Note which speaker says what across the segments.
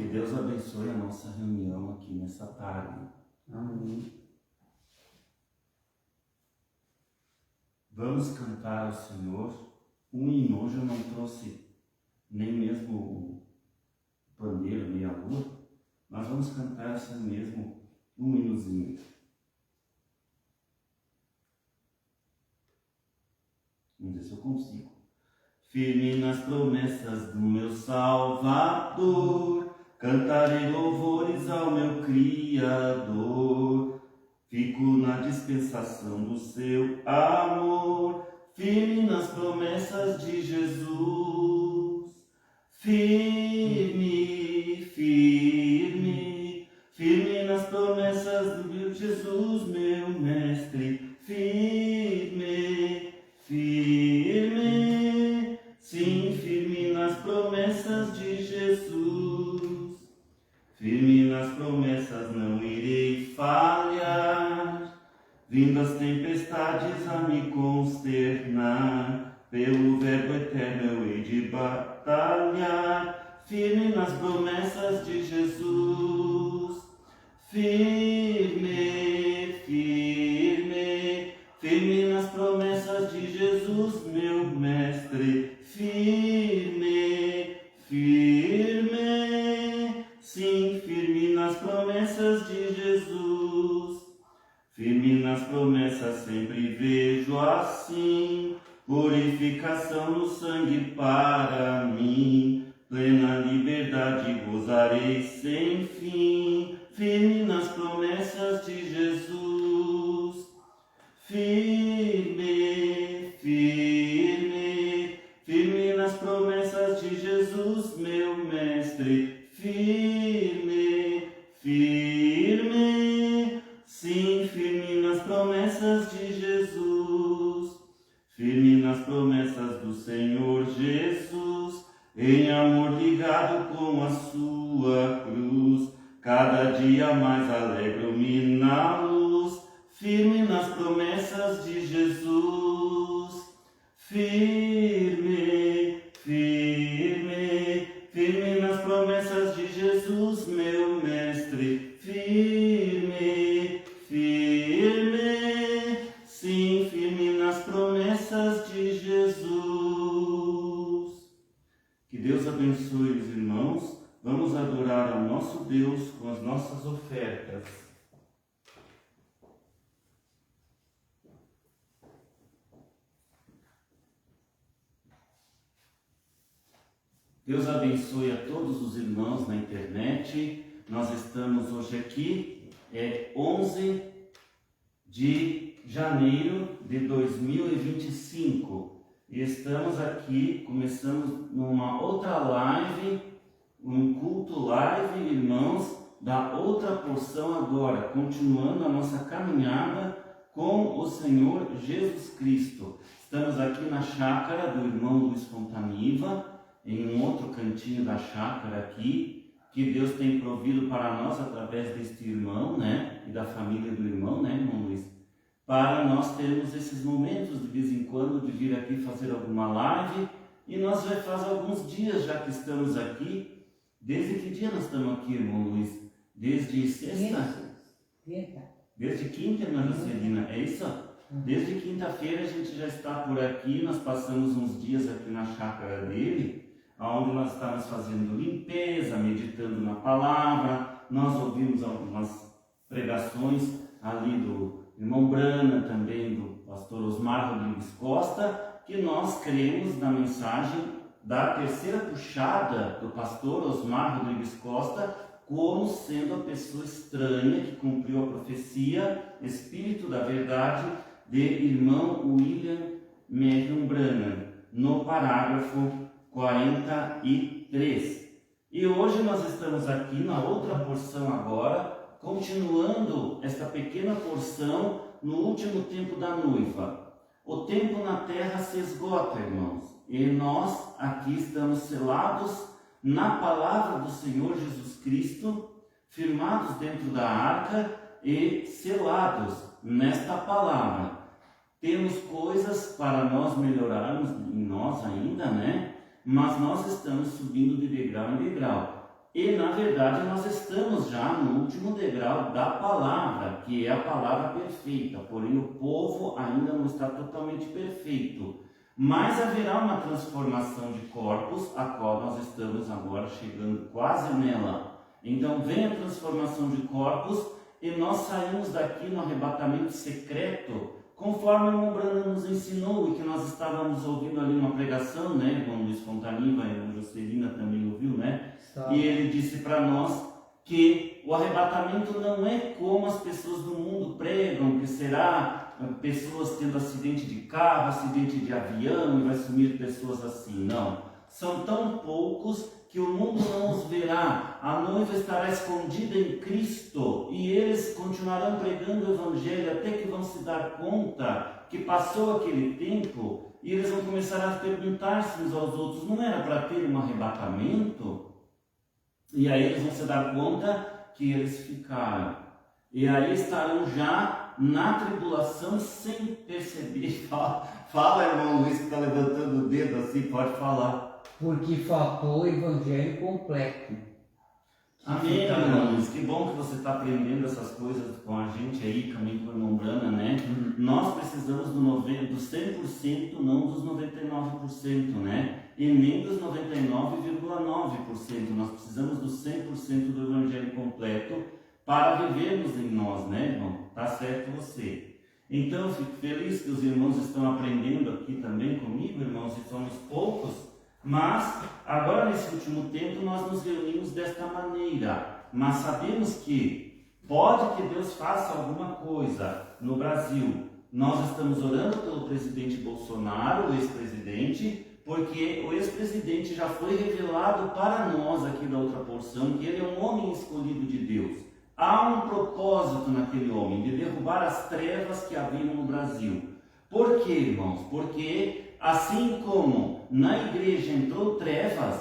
Speaker 1: Deus abençoe a nossa reunião aqui nessa tarde.
Speaker 2: Amém.
Speaker 1: Vamos cantar ao Senhor um hino. Hoje eu não trouxe nem mesmo o pandeiro, nem a lua, mas vamos cantar assim mesmo um hinozinho. Vamos ver se eu consigo. Firme nas promessas do meu Salvador, cantarei louvores ao meu Criador. Fico na dispensação do seu amor, firme nas promessas de Jesus. Firme, firme, firme nas promessas do meu Jesus, meu mestre. Firme, firme, sim, firme nas promessas de Jesus. Firme nas promessas não irei falhar, vindo as tempestades a me consternar, pelo verbo eterno eu hei de batalhar. Firme nas promessas de Jesus. Firme, firme, firme nas promessas de Jesus, meu mestre. Firme, firme, sim, firme nas promessas de Jesus. Firme nas promessas sempre vejo assim, purificação no sangue para mim, plena liberdade gozarei sem fim. Firme nas promessas de Jesus. Firme, firme, firme nas promessas de Jesus, meu mestre. Firme, firme, sim, firme nas promessas de Jesus. Firme nas promessas do Senhor Jesus, em amor ligado com a sua cruz, cada dia mais alegro-me na luz. Firme nas promessas de Jesus. Firme, firme, firme nas promessas de Jesus, meu mestre. Firme, firme, sim, firme nas promessas de Jesus. Que Deus abençoe os irmãos. Vamos adorar ao nosso Deus com as nossas ofertas. Deus abençoe a todos os irmãos na internet. Nós estamos hoje aqui, 11 de janeiro de 2025. E estamos aqui, começamos numa outra live, um culto live, irmãos, da outra porção agora, continuando a nossa caminhada com o Senhor Jesus Cristo. Estamos aqui na chácara do irmão Luiz Fontaniva, em um outro cantinho da chácara aqui, que Deus tem provido para nós através deste irmão, né, e da família do irmão, né, irmão Luiz, para nós termos esses momentos de vez em quando de vir aqui fazer alguma live. E nós já faz alguns dias já que estamos aqui. Desde que dia nós estamos aqui, irmão Luiz? Desde sexta?
Speaker 2: Quinta.
Speaker 1: Desde quinta, irmã Juscelina, é isso? Desde quinta-feira a gente já está por aqui. Nós passamos uns dias aqui na chácara dele, onde nós estávamos fazendo limpeza, meditando na palavra. Nós ouvimos algumas pregações ali do irmão Brana, também do pastor Osmar Rodrigues Costa, que nós cremos na mensagem da terceira puxada do pastor Osmar Rodrigues Costa, como sendo a pessoa estranha que cumpriu a profecia, Espírito da Verdade, de irmão William Marion Branham, no parágrafo 43. E hoje nós estamos aqui na outra porção agora, continuando esta pequena porção no último tempo da noiva. O tempo na terra se esgota, irmãos, e nós aqui estamos selados na palavra do Senhor Jesus Cristo, firmados dentro da arca e selados nesta palavra. Temos coisas para nós melhorarmos em nós ainda, né? Mas nós estamos subindo de degrau em degrau. E na verdade nós estamos já no último degrau da palavra, que é a palavra perfeita, porém o povo ainda não está totalmente perfeito. Mas haverá uma transformação de corpos, a qual nós estamos agora chegando quase nela. Então vem a transformação de corpos e nós saímos daqui no arrebatamento secreto, conforme o irmão Branham nos ensinou e que nós estávamos ouvindo ali uma pregação, né? O Luiz Fontaniva e a Jocelina também ouviu, né? E ele disse para nós que o arrebatamento não é como as pessoas do mundo pregam, que será pessoas tendo acidente de carro, acidente de avião e vai sumir pessoas assim. Não, são tão poucos que o mundo não os verá. A noiva estará escondida em Cristo e eles continuarão pregando o Evangelho até que vão se dar conta que passou aquele tempo e eles vão começar a perguntar-se uns aos outros: não era para ter um arrebatamento? E aí eles vão se dar conta que eles ficaram. E aí estarão já na tribulação sem perceber. Fala, irmão Luiz, que está levantando o dedo assim, pode falar.
Speaker 2: Porque faltou o evangelho completo.
Speaker 1: Amém, irmão Luiz. Que bom que você está aprendendo essas coisas com a gente aí, caminho com o irmão Brana, né? Nós precisamos do 100%, não dos 99%, né? E nem dos 99,9%. Nós precisamos do 100% do evangelho completo para vivermos em nós, né, irmão? Tá certo você. Então, eu fico feliz que os irmãos estão aprendendo aqui também comigo, irmãos, e somos poucos, mas agora nesse último tempo nós nos reunimos desta maneira, mas sabemos que pode que Deus faça alguma coisa no Brasil. Nós estamos orando pelo presidente Bolsonaro, o ex-presidente, porque o ex-presidente já foi revelado para nós aqui da outra porção que ele é um homem escolhido de Deus. Há um propósito naquele homem, de derrubar as trevas que haviam no Brasil. Por quê, irmãos? Porque assim como na igreja entrou trevas,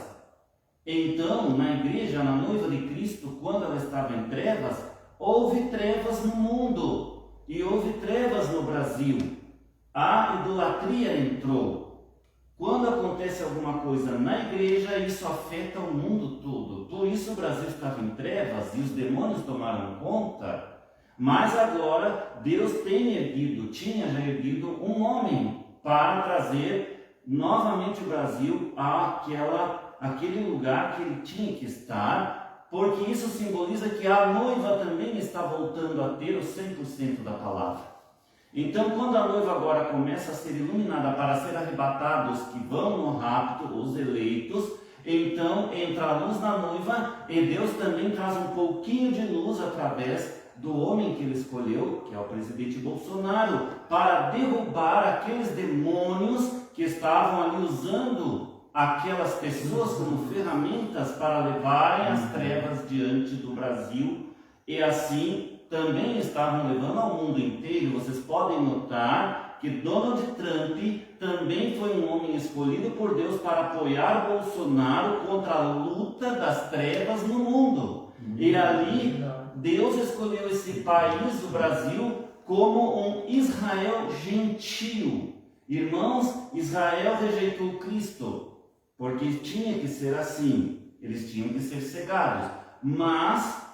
Speaker 1: então na igreja, na noiva de Cristo, quando ela estava em trevas, houve trevas no mundo e houve trevas no Brasil. A idolatria entrou. Quando acontece alguma coisa na igreja, isso afeta o mundo todo. Por isso o Brasil estava em trevas e os demônios tomaram conta. Mas agora Deus tinha já erguido um homem para trazer novamente o Brasil àquele lugar que ele tinha que estar, porque isso simboliza que a noiva também está voltando a ter o 100% da palavra. Então, quando a noiva agora começa a ser iluminada para ser arrebatados que vão no rapto, os eleitos, então entra a luz na noiva e Deus também traz um pouquinho de luz através do homem que ele escolheu, que é o presidente Bolsonaro, para derrubar aqueles demônios que estavam ali usando aquelas pessoas como ferramentas para levarem as trevas diante do Brasil e assim também estavam levando ao mundo inteiro. Vocês podem notar que Donald Trump também foi um homem escolhido por Deus para apoiar Bolsonaro contra a luta das trevas no mundo. E ali Deus escolheu esse país, o Brasil, como um Israel gentil. Irmãos, Israel rejeitou Cristo, porque tinha que ser assim, eles tinham que ser cegados. Mas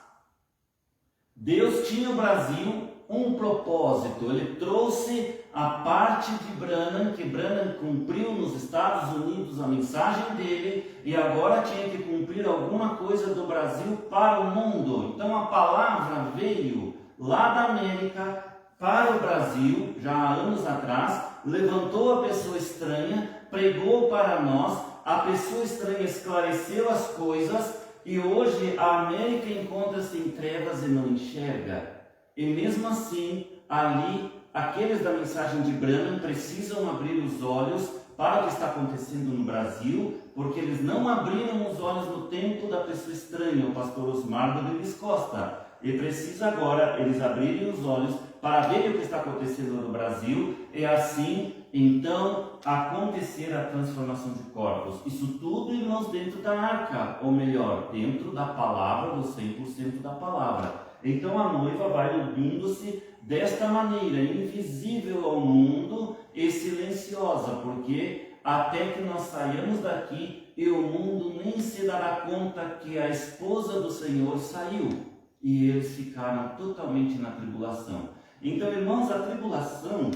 Speaker 1: Deus tinha o Brasil um propósito. Ele trouxe a parte de Branham, que Branham cumpriu nos Estados Unidos a mensagem dele, e agora tinha que cumprir alguma coisa do Brasil para o mundo. Então a palavra veio lá da América para o Brasil, já há anos atrás, levantou a pessoa estranha, pregou para nós, a pessoa estranha esclareceu as coisas, e hoje a América encontra-se em trevas e não enxerga. E mesmo assim, ali, aqueles da mensagem de Branham precisam abrir os olhos para o que está acontecendo no Brasil, porque eles não abriram os olhos no tempo da pessoa estranha, o pastor Osmar Rodrigues Costa. E precisa agora eles abrirem os olhos para ver o que está acontecendo no Brasil e assim, então, acontecer a transformação de corpos. Isso tudo, irmãos, dentro da arca, ou melhor, dentro da palavra, do 100% da palavra. Então a noiva vai iluminando-se desta maneira, invisível ao mundo e silenciosa, porque até que nós saiamos daqui e o mundo nem se dará conta que a esposa do Senhor saiu. E eles ficaram totalmente na tribulação. Então, irmãos, a tribulação,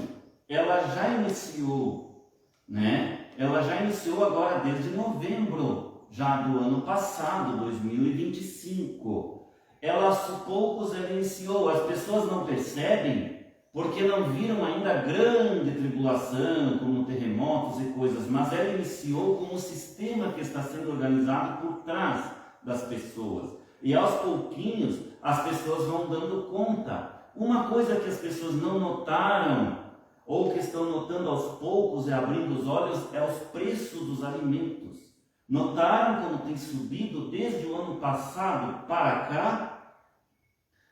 Speaker 1: ela já iniciou, né? Ela já iniciou agora desde novembro, já do ano passado, 2025. Aos poucos ela iniciou, as pessoas não percebem, porque não viram ainda a grande tribulação, como terremotos e coisas, mas ela iniciou como um sistema que está sendo organizado por trás das pessoas. E aos pouquinhos as pessoas vão dando conta. Uma coisa que as pessoas não notaram, ou que estão notando aos poucos e abrindo os olhos, é os preços dos alimentos. Notaram como tem subido desde o ano passado para cá?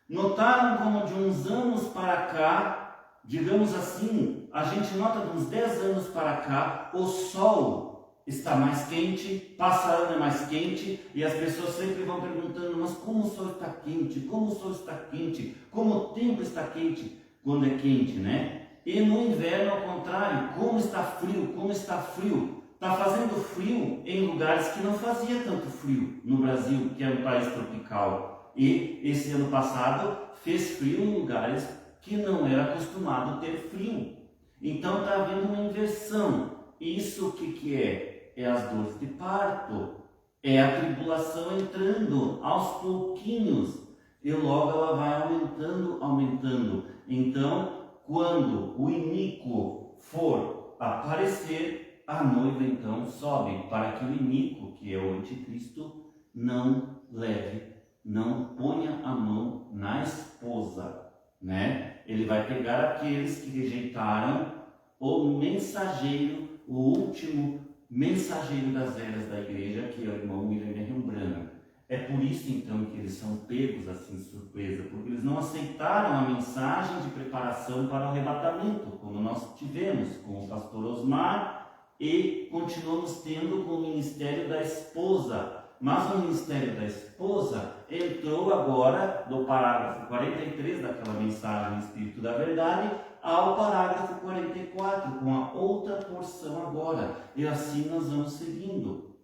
Speaker 1: Notaram como de uns anos para cá, digamos assim, a gente nota de uns 10 anos para cá, o sol está mais quente, passa ano é mais quente, e as pessoas sempre vão perguntando, mas como o sol está quente? Como o sol está quente? Como o tempo está quente quando é quente, né? E no inverno, ao contrário, como está frio? Como está frio? Está fazendo frio em lugares que não fazia tanto frio no Brasil, que é um país tropical. E esse ano passado fez frio em lugares que não era acostumado a ter frio. Então está havendo uma inversão. Isso o que é? É as dores de parto. É a tribulação entrando aos pouquinhos. E logo ela vai aumentando, aumentando. Então, quando o iníquo for aparecer, a noiva então sobe, para que o iníquo, que é o anticristo, não leve, não ponha a mão na esposa, né? Ele vai pegar aqueles que rejeitaram o mensageiro, o último mensageiro das eras da igreja, que é o irmão William Branham. É por isso então que eles são pegos assim de surpresa, porque eles não aceitaram a mensagem de preparação para o arrebatamento, como nós tivemos com o pastor Osmar, e continuamos tendo com o ministério da esposa. Mas o ministério da esposa entrou agora do parágrafo 43 daquela mensagem Espírito da Verdade ao parágrafo 44, com a outra porção agora. E assim nós vamos seguindo.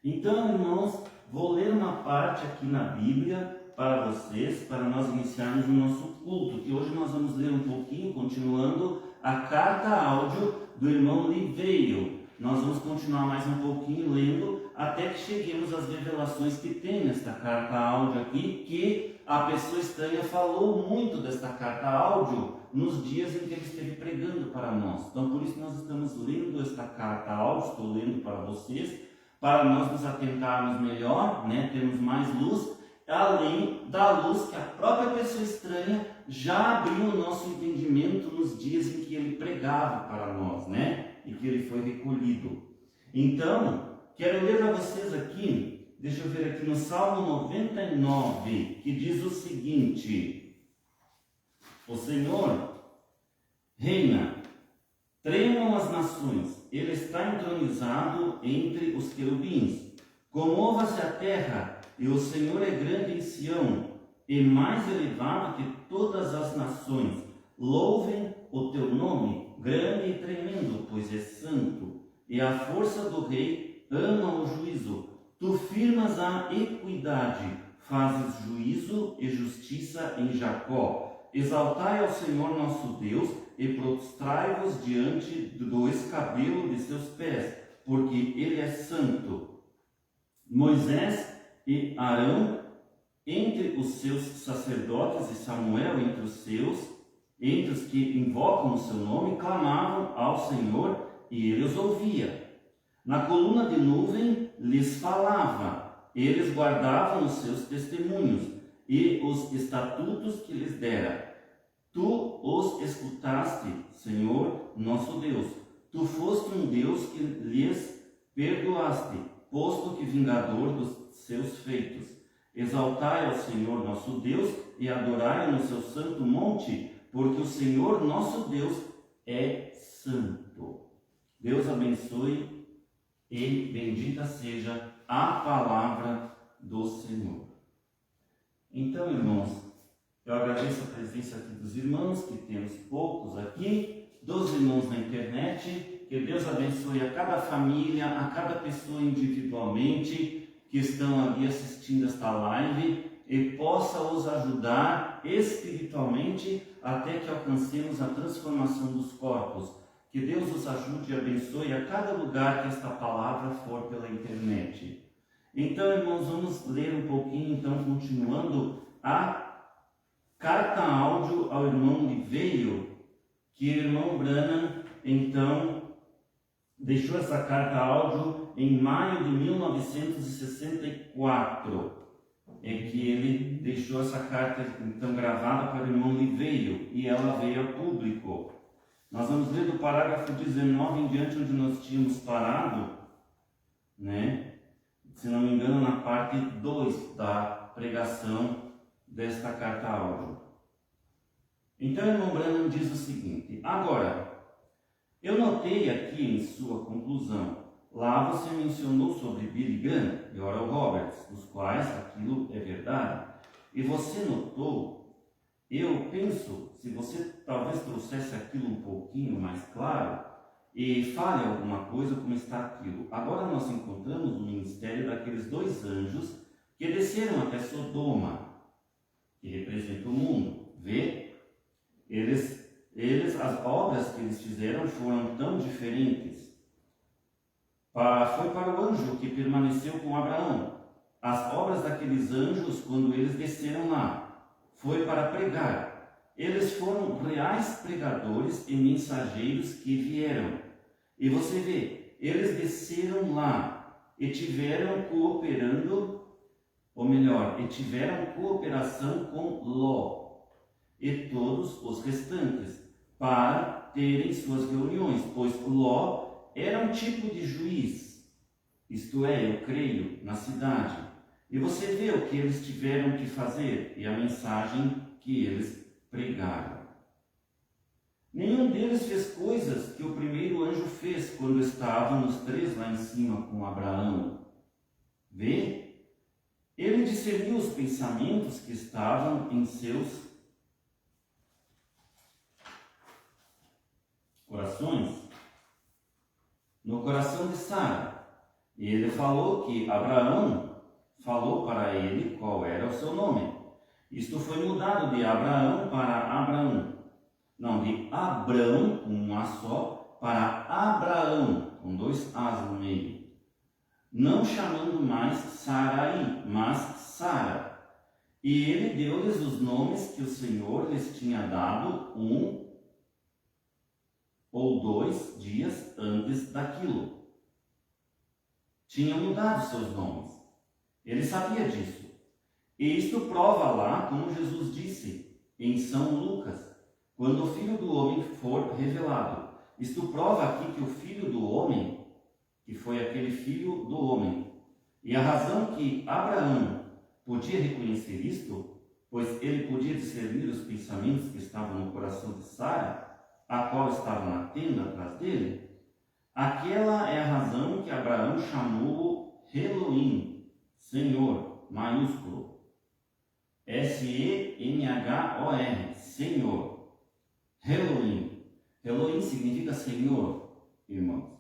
Speaker 1: Então, irmãos, vou ler uma parte aqui na Bíblia para vocês, para nós iniciarmos o nosso culto, que hoje nós vamos ler um pouquinho, continuando a carta áudio do irmão Liveio. Nós vamos continuar mais um pouquinho lendo, até que cheguemos às revelações que tem nesta carta áudio aqui, que a pessoa estranha falou muito desta carta áudio nos dias em que ele esteve pregando para nós. Então, por isso nós estamos lendo esta carta áudio, estou lendo para vocês, para nós nos atentarmos melhor, né, termos mais luz, além da luz que a própria pessoa estranha já abriu o nosso entendimento nos dias em que ele pregava para nós, né, e que ele foi recolhido. Então, quero ler para vocês aqui, deixa eu ver aqui no Salmo 99, que diz o seguinte: o Senhor reina, tremam as nações, ele está entronizado entre os querubins. Comova-se a terra, e o Senhor é grande em Sião, e mais elevado que todas as nações. Louvem o teu nome, grande e tremendo, pois é santo. E a força do rei ama o juízo. Tu firmas a equidade, fazes juízo e justiça em Jacó. Exaltai ao Senhor nosso Deus, e prostrai-vos diante do escabelo de seus pés, porque ele é santo. Moisés e Arão entre os seus sacerdotes, e Samuel entre os que invocam o seu nome, clamavam ao Senhor, e ele os ouvia. Na coluna de nuvem lhes falava, eles guardavam os seus testemunhos e os estatutos que lhes dera. Tu os escutaste, Senhor nosso Deus. Tu foste um Deus que lhes perdoaste, posto que vingador dos seus feitos. Exaltai ao Senhor nosso Deus e adorai-o no seu santo monte, porque o Senhor nosso Deus é santo. Deus abençoe e bendita seja a palavra do Senhor. Então, irmãos, eu agradeço a presença aqui dos irmãos, que temos poucos aqui, dos irmãos na internet, que Deus abençoe a cada família, a cada pessoa individualmente que estão ali assistindo esta live e possa os ajudar espiritualmente até que alcancemos a transformação dos corpos. Que Deus os ajude e abençoe a cada lugar que esta palavra for pela internet. Então, irmãos, vamos ler um pouquinho, então, continuando a carta áudio ao irmão Liveio, que o irmão Branham, então, deixou essa carta áudio em maio de 1964. É que ele deixou essa carta, então, gravada para o irmão Liveio, e ela veio a público. Nós vamos ler do parágrafo 19 em diante, onde nós tínhamos parado, né? Se não me engano, na parte 2 da pregação desta carta áudio. Então, o irmão Branham diz o seguinte: agora, eu notei aqui em sua conclusão, lá você mencionou sobre Billy Graham e Oral Roberts, dos quais aquilo é verdade, e você notou. Eu penso, se você talvez trouxesse aquilo um pouquinho mais claro e fale alguma coisa como está aquilo. Agora nós encontramos o ministério daqueles 2 anjos que desceram até Sodoma, que representa o mundo. Vê? As obras que eles fizeram foram tão diferentes. Foi para o anjo que permaneceu com Abraão. As obras daqueles anjos, quando eles desceram lá, foi para pregar. Eles foram reais pregadores e mensageiros que vieram. E você vê, eles desceram lá e tiveram tiveram cooperação com Ló e todos os restantes para terem suas reuniões, pois Ló era um tipo de juiz, isto é, eu creio, na cidade. E você vê o que eles tiveram que fazer e a mensagem que eles pregaram. Nenhum deles fez coisas que o primeiro anjo fez quando estavam os 3 lá em cima com Abraão. Vê? Ele discerniu os pensamentos que estavam em seus corações, no coração de Sara. E ele falou que Abraão falou para ele qual era o seu nome. Isto foi mudado de Abraão para Abraão. Não, de Abrão, com um A só, para Abraão, com 2 As no meio. Não chamando mais Sarai, mas Sara. E ele deu-lhes os nomes que o Senhor lhes tinha dado 1 ou 2 dias antes daquilo. Tinha mudado seus nomes. Ele sabia disso. E isto prova lá, como Jesus disse em São Lucas, quando o Filho do Homem for revelado. Isto prova aqui que o Filho do Homem, que foi aquele Filho do Homem, e a razão que Abraão podia reconhecer isto, pois ele podia discernir os pensamentos que estavam no coração de Sara, a qual estava na tenda atrás dele, aquela é a razão que Abraão chamou Elohim, Senhor, maiúsculo, S-E-N-H-O-R, Senhor. Elohim. Elohim significa Senhor, irmãos.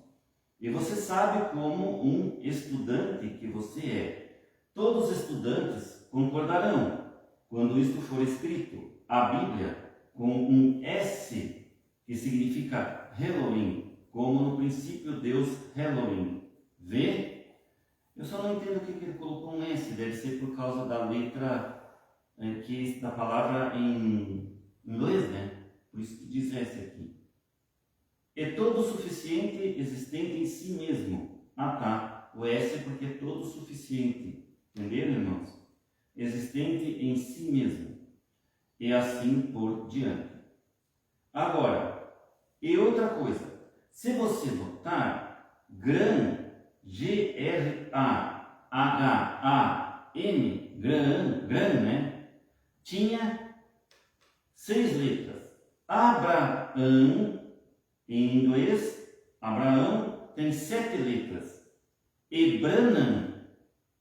Speaker 1: E você sabe como um estudante que você é. Todos os estudantes concordarão quando isto for escrito. A Bíblia com um S, que significa Elohim, como no princípio Deus Elohim. Vê? Eu só não entendo o que ele colocou um S. Deve ser por causa da letra da palavra em inglês, né? Por isso que diz S aqui. É todo o suficiente existente em si mesmo. Ah tá, o S é porque é todo o suficiente. Entenderam, irmãos? Existente em si mesmo. E assim por diante. Agora, e outra coisa. Se você notar, Graham, G-R-A-H-A-M, Graham, né? Tinha 6 letras. Abraão, em inglês, Abraão tem 7 letras. E Branham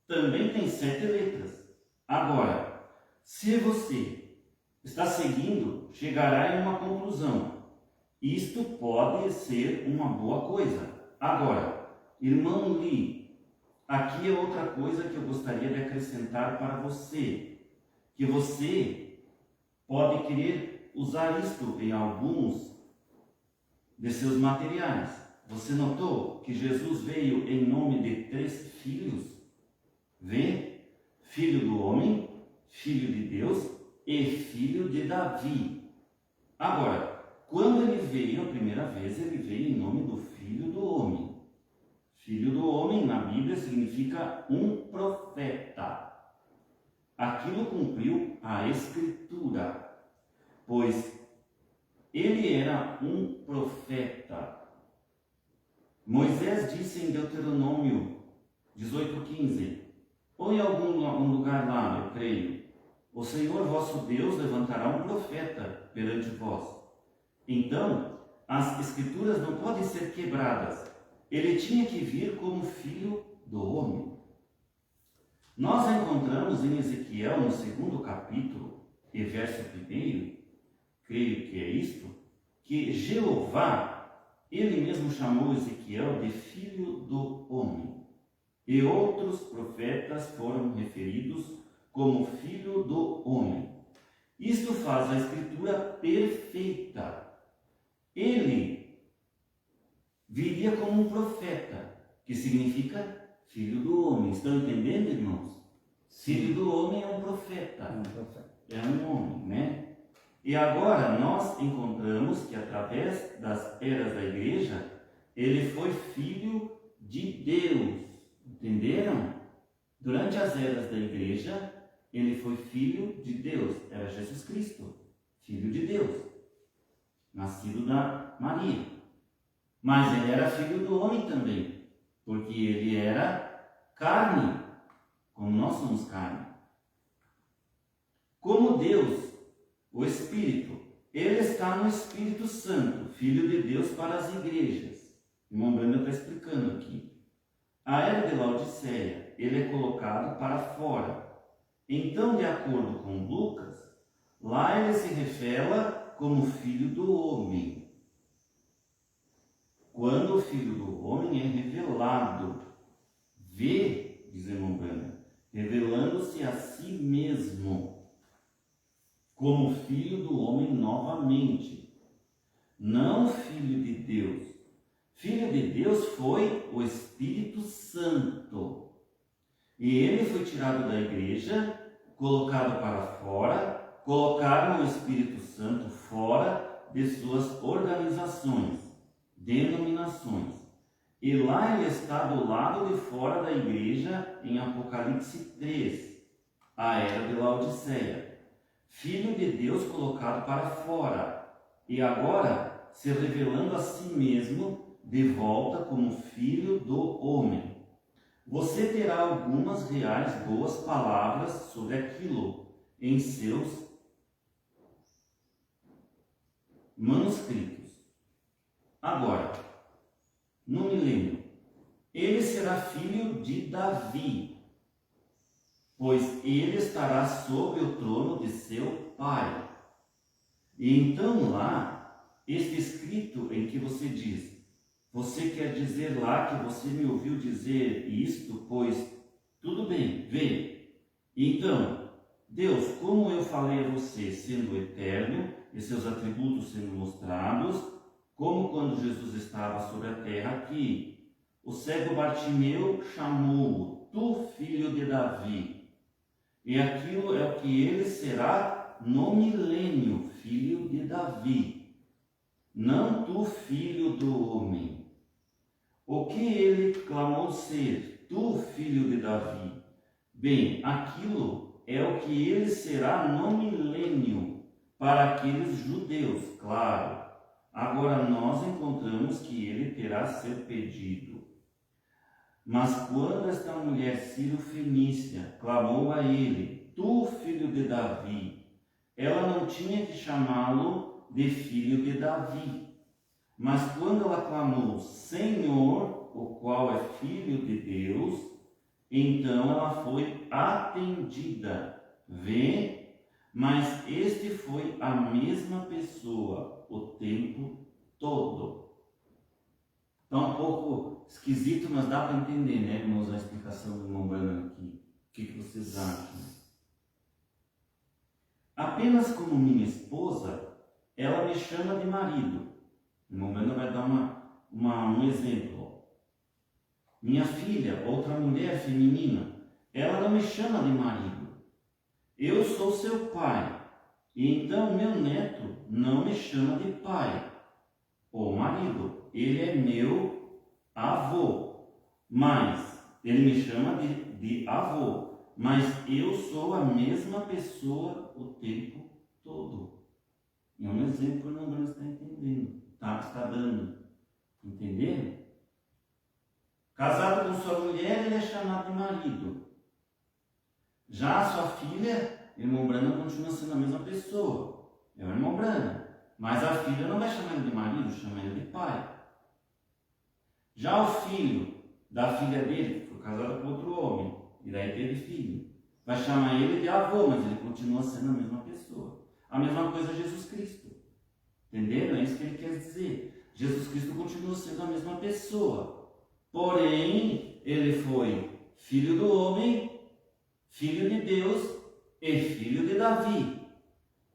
Speaker 1: também tem 7 letras. Agora, se você está seguindo, chegará em uma conclusão. Isto pode ser uma boa coisa. Agora, irmão Lee, aqui é outra coisa que eu gostaria de acrescentar para você, que você pode querer usar isto em alguns de seus materiais. Você notou que Jesus veio em nome de 3 filhos? Vê? Filho do homem, filho de Deus e filho de Davi. Agora, quando ele veio a primeira vez, ele veio em nome do filho do homem. Filho do homem na Bíblia significa um profeta. Aquilo cumpriu a Escritura, pois ele era um profeta. Moisés disse em Deuteronômio 18:15, ou em algum lugar lá, eu creio, o Senhor vosso Deus levantará um profeta perante vós. Então, as Escrituras não podem ser quebradas. Ele tinha que vir como filho do homem. Nós encontramos em Ezequiel, no 2º capítulo, e verso 1, creio que é isto, que Jeová, ele mesmo chamou Ezequiel de filho do homem. E outros profetas foram referidos como filho do homem. Isto faz a Escritura perfeita. Ele viria como um profeta, que significa filho do homem. Estão entendendo, irmãos? Filho do homem é um profeta. É um homem, né? E agora nós encontramos que através das eras da igreja, ele foi filho de Deus. Entenderam? Durante as eras da igreja, ele foi filho de Deus. Era Jesus Cristo, filho de Deus, nascido da Maria. Mas ele era filho do homem também, porque ele era carne, como nós somos carne. Como Deus, o Espírito, ele está no Espírito Santo, Filho de Deus para as igrejas. O irmão Brando está explicando aqui. A era de Laodiceia, ele é colocado para fora. Então, de acordo com Lucas, lá ele se revela como Filho do homem. Quando o Filho do homem é revelado, vê, diz o irmão Brando, revelando-se a si mesmo como Filho do homem novamente, não Filho de Deus. Filho de Deus foi o Espírito Santo. E ele foi tirado da igreja, colocado para fora, colocaram o Espírito Santo fora de suas organizações, denominações. E lá ele está do lado de fora da igreja em Apocalipse 3, a era de Laodiceia. Filho de Deus colocado para fora, e agora se revelando a si mesmo de volta como filho do homem. Você terá algumas reais boas palavras sobre aquilo em seus manuscritos. Agora, no milênio, ele será filho de Davi, pois ele estará sobre o trono de seu pai. E então lá, este escrito em que você diz, você quer dizer lá que você me ouviu dizer isto, pois tudo bem, vê. Então, Deus, como eu falei a você, sendo eterno, e seus atributos sendo mostrados, como quando Jesus estava sobre a terra aqui, o cego Bartimeu chamou-o, tu filho de Davi. E aquilo é o que ele será no milênio, filho de Davi. Não tu, filho do homem. O que ele clamou ser? Tu, filho de Davi. Bem, aquilo é o que ele será no milênio, para aqueles judeus, claro. Agora nós encontramos que ele terá seu pedido. Mas quando esta mulher Sírio-Fenícia clamou a ele, tu, filho de Davi, ela não tinha que chamá-lo de filho de Davi. Mas quando ela clamou, Senhor, o qual é filho de Deus, então ela foi atendida. Vê? Mas este foi a mesma pessoa o tempo todo. Então, um pouco esquisito, mas dá para entender, né, irmãos, a explicação do irmão Branham aqui. O que vocês acham? Apenas como minha esposa, ela me chama de marido. O irmão Branham vai dar um exemplo. Minha filha, outra mulher feminina, ela não me chama de marido. Eu sou seu pai. E então meu neto não me chama de pai ou marido. Ele é meu avô. Mas ele me chama de avô. Mas eu sou a mesma pessoa o tempo todo. É um exemplo que o irmão Branham está entendendo. Está dando. Entenderam? Casado com sua mulher, ele é chamado de marido. Já a sua filha, irmão Branham continua sendo a mesma pessoa. É o irmão Branham. Mas a filha não vai chamar ele de marido, chama ele de pai. Já o filho da filha dele, que foi casado com outro homem, e daí teve filho, vai chamar ele de avô, mas ele continua sendo a mesma pessoa. A mesma coisa Jesus Cristo. Entenderam? É isso que ele quer dizer. Jesus Cristo continua sendo a mesma pessoa. Porém, ele foi filho do homem, filho de Deus e filho de Davi.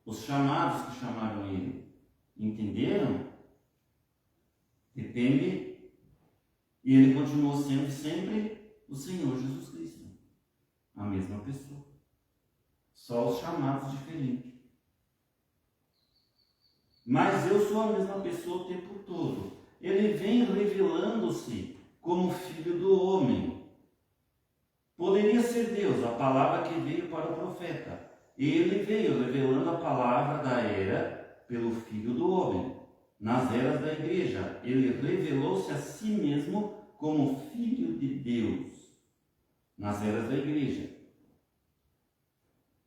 Speaker 1: Os chamados que chamaram ele. Entenderam? Depende. E ele continuou sendo sempre o Senhor Jesus Cristo. A mesma pessoa. Só os chamados diferentes. Mas eu sou a mesma pessoa o tempo todo. Ele vem revelando-se como filho do homem. Poderia ser Deus, a palavra que veio para o profeta. Ele veio revelando a palavra da era pelo Filho do Homem. Nas eras da igreja, ele revelou-se a si mesmo como Filho de Deus. Nas eras da igreja.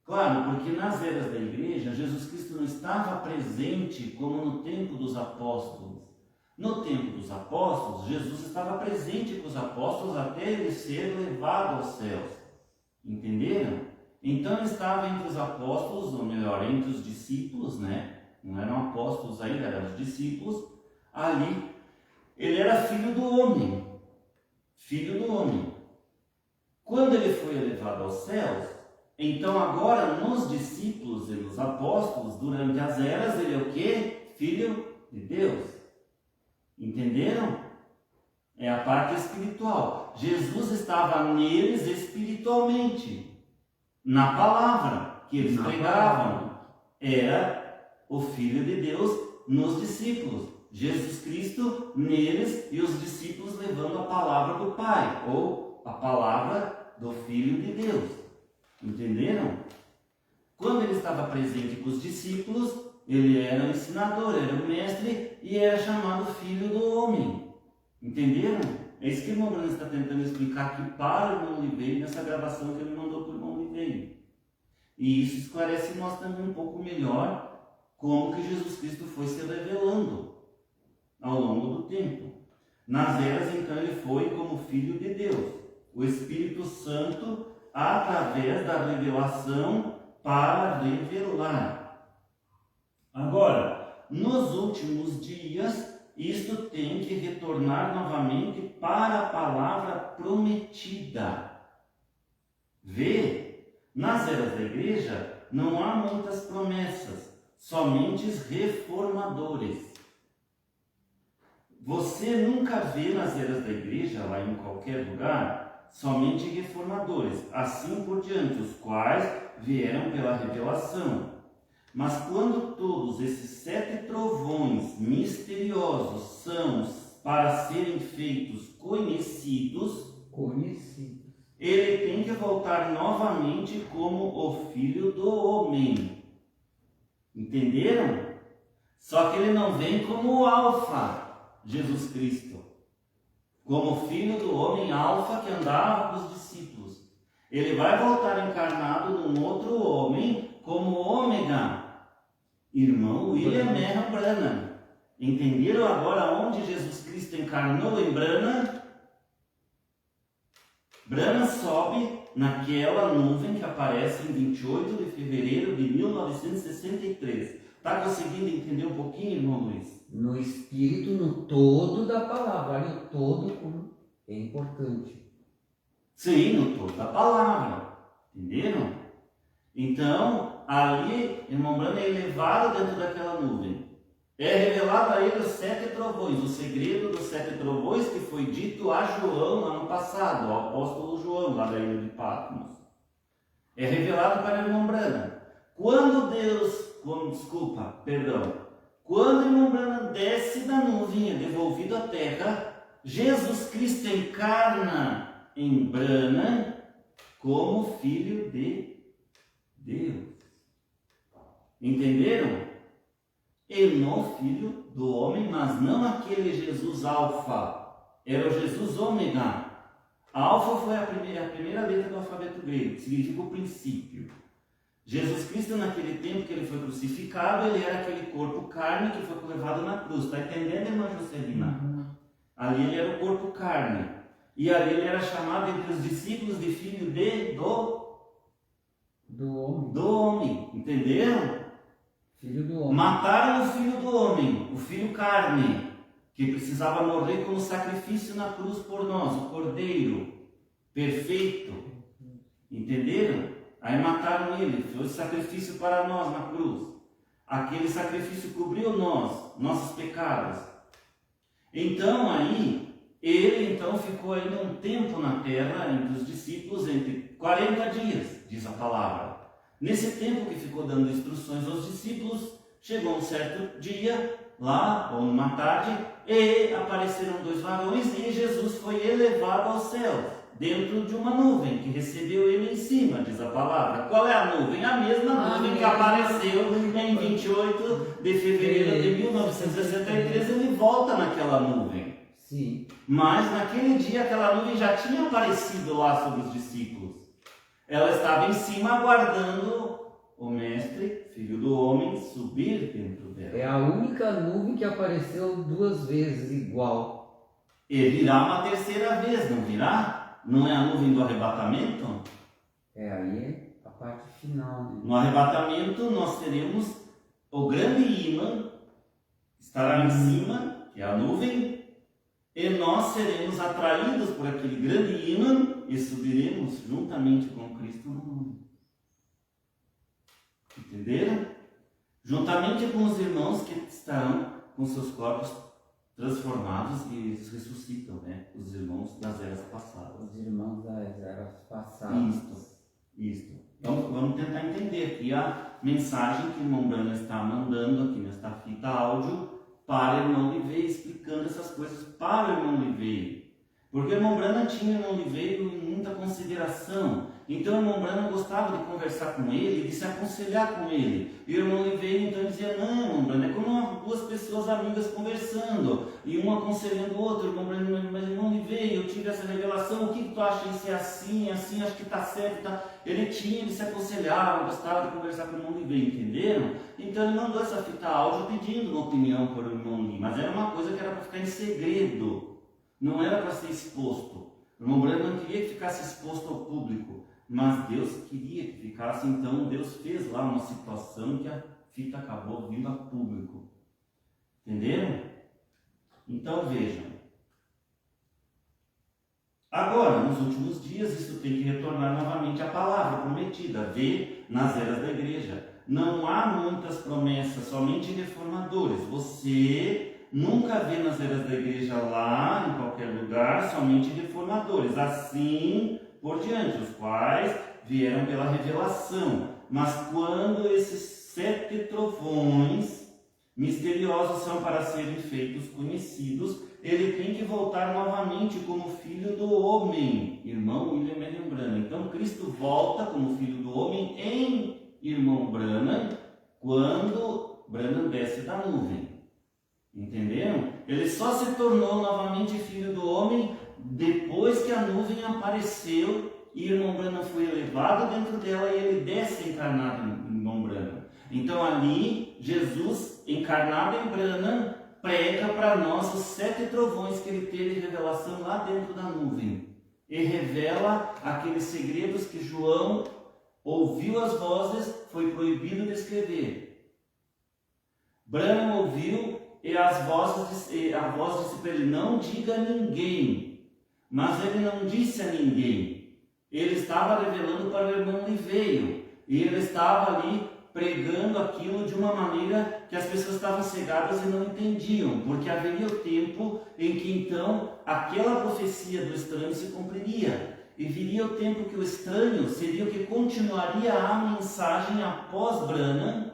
Speaker 1: Claro, porque nas eras da igreja, Jesus Cristo não estava presente como no tempo dos apóstolos. No tempo dos apóstolos, Jesus estava presente com os apóstolos até ele ser levado aos céus. Entenderam? Então ele estava entre os apóstolos, ou melhor, entre os discípulos, né? Não eram apóstolos ainda, eram os discípulos. Ali, ele era filho do homem. Filho do homem. Quando ele foi elevado aos céus, então agora nos discípulos e nos apóstolos, durante as eras, ele é o quê? Filho de Deus. Entenderam? É a parte espiritual. Jesus estava neles espiritualmente. Na palavra que eles pregavam. Era o Filho de Deus nos discípulos. Jesus Cristo neles e os discípulos levando a palavra do Pai. Ou a palavra do Filho de Deus. Entenderam? Quando ele estava presente com os discípulos, ele era o ensinador, era o mestre e era chamado Filho do Homem. Entenderam? É isso que o irmão Branham está tentando explicar aqui para o irmão Liveiro nessa gravação que ele mandou para o irmão Liveiro. E isso esclarece nós também um pouco melhor como que Jesus Cristo foi se revelando ao longo do tempo. Nas eras, então, ele foi como Filho de Deus. O Espírito Santo, através da revelação, para revelar. Agora, nos últimos dias, isto tem que retornar novamente para a palavra prometida. Vê, nas eras da igreja não há muitas promessas, somente reformadores. Você nunca vê nas eras da igreja, lá em qualquer lugar, somente reformadores, assim por diante, os quais vieram pela revelação. Mas quando todos esses 7 trovões misteriosos são para serem feitos conhecidos, ele tem que voltar novamente como o Filho do Homem. Entenderam? Só que ele não vem como o Alfa, Jesus Cristo. Como Filho do Homem Alfa que andava com os discípulos. Ele vai voltar encarnado num outro homem como Ômega. Irmão William Merrill Branham. Entenderam agora onde Jesus Cristo encarnou em Branham? Branham sobe naquela nuvem que aparece em 28 de fevereiro de 1963. Está conseguindo entender um pouquinho, irmão Luiz?
Speaker 2: No espírito, no todo da palavra. Olha o todo como é importante.
Speaker 1: Sim, no todo da palavra. Entenderam? Então, ali, irmão Branham é elevado dentro daquela nuvem. É revelado a ele os 7 trovões, o segredo dos 7 trovões que foi dito a João no ano passado, ao apóstolo João, lá da ilha de Patmos. É revelado para o irmão Branham. Quando o irmão Branham desce da nuvem, é devolvido à terra, Jesus Cristo encarna em Branham como Filho de Deus. Entenderam? E no Filho do Homem, mas não aquele Jesus Alfa, era o Jesus Ômega. Alfa foi a primeira letra do alfabeto grego, que significa o princípio. Jesus Cristo, naquele tempo que ele foi crucificado, ele era aquele corpo carne que foi levado na cruz. Está entendendo, irmã Juscelina? Ali ele era o corpo carne. E ali ele era chamado entre os discípulos de filho do homem. Entenderam?
Speaker 2: Filho do homem.
Speaker 1: Mataram o filho do homem, o filho carne, que precisava morrer como sacrifício na cruz por nós, o cordeiro perfeito. Entenderam? Aí mataram ele, foi sacrifício para nós na cruz. Aquele sacrifício cobriu nossos pecados. Então aí, ele ficou ainda um tempo na terra, entre os discípulos, entre 40 dias, diz a palavra. Nesse tempo que ficou dando instruções aos discípulos, chegou um certo dia, lá, ou numa tarde, e apareceram 2 varões, e Jesus foi elevado aos céus, dentro de uma nuvem, que recebeu ele em cima, diz a palavra. Qual é a nuvem? A mesma nuvem que apareceu em 28 de fevereiro de 1963, ele volta naquela nuvem.
Speaker 2: Sim.
Speaker 1: Mas naquele dia aquela nuvem já tinha aparecido lá sobre os discípulos. Ela estava em cima aguardando o Mestre, Filho do Homem, subir dentro dela.
Speaker 2: É a única nuvem que apareceu 2 vezes igual.
Speaker 1: E virá uma terceira vez, não virá? Não é a nuvem do arrebatamento?
Speaker 2: É, aí é a parte final, né?
Speaker 1: No arrebatamento nós teremos o grande ímã, estará em cima, que é a nuvem, e nós seremos atraídos por aquele grande ímã e subiremos juntamente com Cristo no mundo. Entenderam? Juntamente com os irmãos que estarão com seus corpos transformados e ressuscitam, né? Os irmãos das eras passadas.
Speaker 2: Os irmãos das eras passadas.
Speaker 1: Isto. Então vamos tentar entender aqui a mensagem que o irmão Branham está mandando aqui nesta fita áudio para o irmão Liveiro, explicando essas coisas para o irmão Liveiro. Porque o irmão Branham tinha o irmão Liveiro em muita consideração. Então o irmão Branham gostava de conversar com ele, de se aconselhar com ele. E o irmão Liveiro então dizia: não, irmão Branham, é como 2 pessoas amigas conversando, e um aconselhando o outro. Irmão Branham, mas irmão Liveiro, eu tive essa revelação, o que tu acha de ser assim, acho que está certo, tá? Ele se aconselhava, gostava de conversar com o irmão Liveiro, entenderam? Então ele mandou essa fita áudio pedindo uma opinião para o irmão Li, mas era uma coisa que era para ficar em segredo, não era para ser exposto. O irmão Branham não queria que ficasse exposto ao público, mas Deus queria que ficasse. Então Deus fez lá uma situação que a fita acabou vindo a público. Entenderam? Então vejam. Agora, nos últimos dias, isso tem que retornar novamente à palavra prometida. Vê nas eras da igreja. Não há muitas promessas, somente reformadores. Você nunca vê nas eras da igreja lá, em qualquer lugar, somente reformadores. Assim por diante, os quais vieram pela revelação. Mas quando esses 7 trovões misteriosos são para serem feitos conhecidos, ele tem que voltar novamente como Filho do Homem, irmão William Marion Branham. Então Cristo volta como Filho do Homem em irmão Branham, quando Branham desce da nuvem. Entenderam? Ele só se tornou novamente Filho do Homem depois que a nuvem apareceu e irmão Branham foi elevado dentro dela e ele desce encarnado em irmão Branham. Então ali, Jesus, encarnado em Branham, prega para nós os 7 trovões que ele teve revelação lá dentro da nuvem. E revela aqueles segredos que João ouviu as vozes, foi proibido de escrever. Branham ouviu e a voz disse para ele: não diga a ninguém. Mas ele não disse a ninguém. Ele estava revelando para o irmão Liveio. E ele estava ali pregando aquilo de uma maneira que as pessoas estavam cegadas e não entendiam, porque haveria o tempo em que então aquela profecia do estranho se cumpriria, e viria o tempo que o estranho seria o que continuaria a mensagem após Branham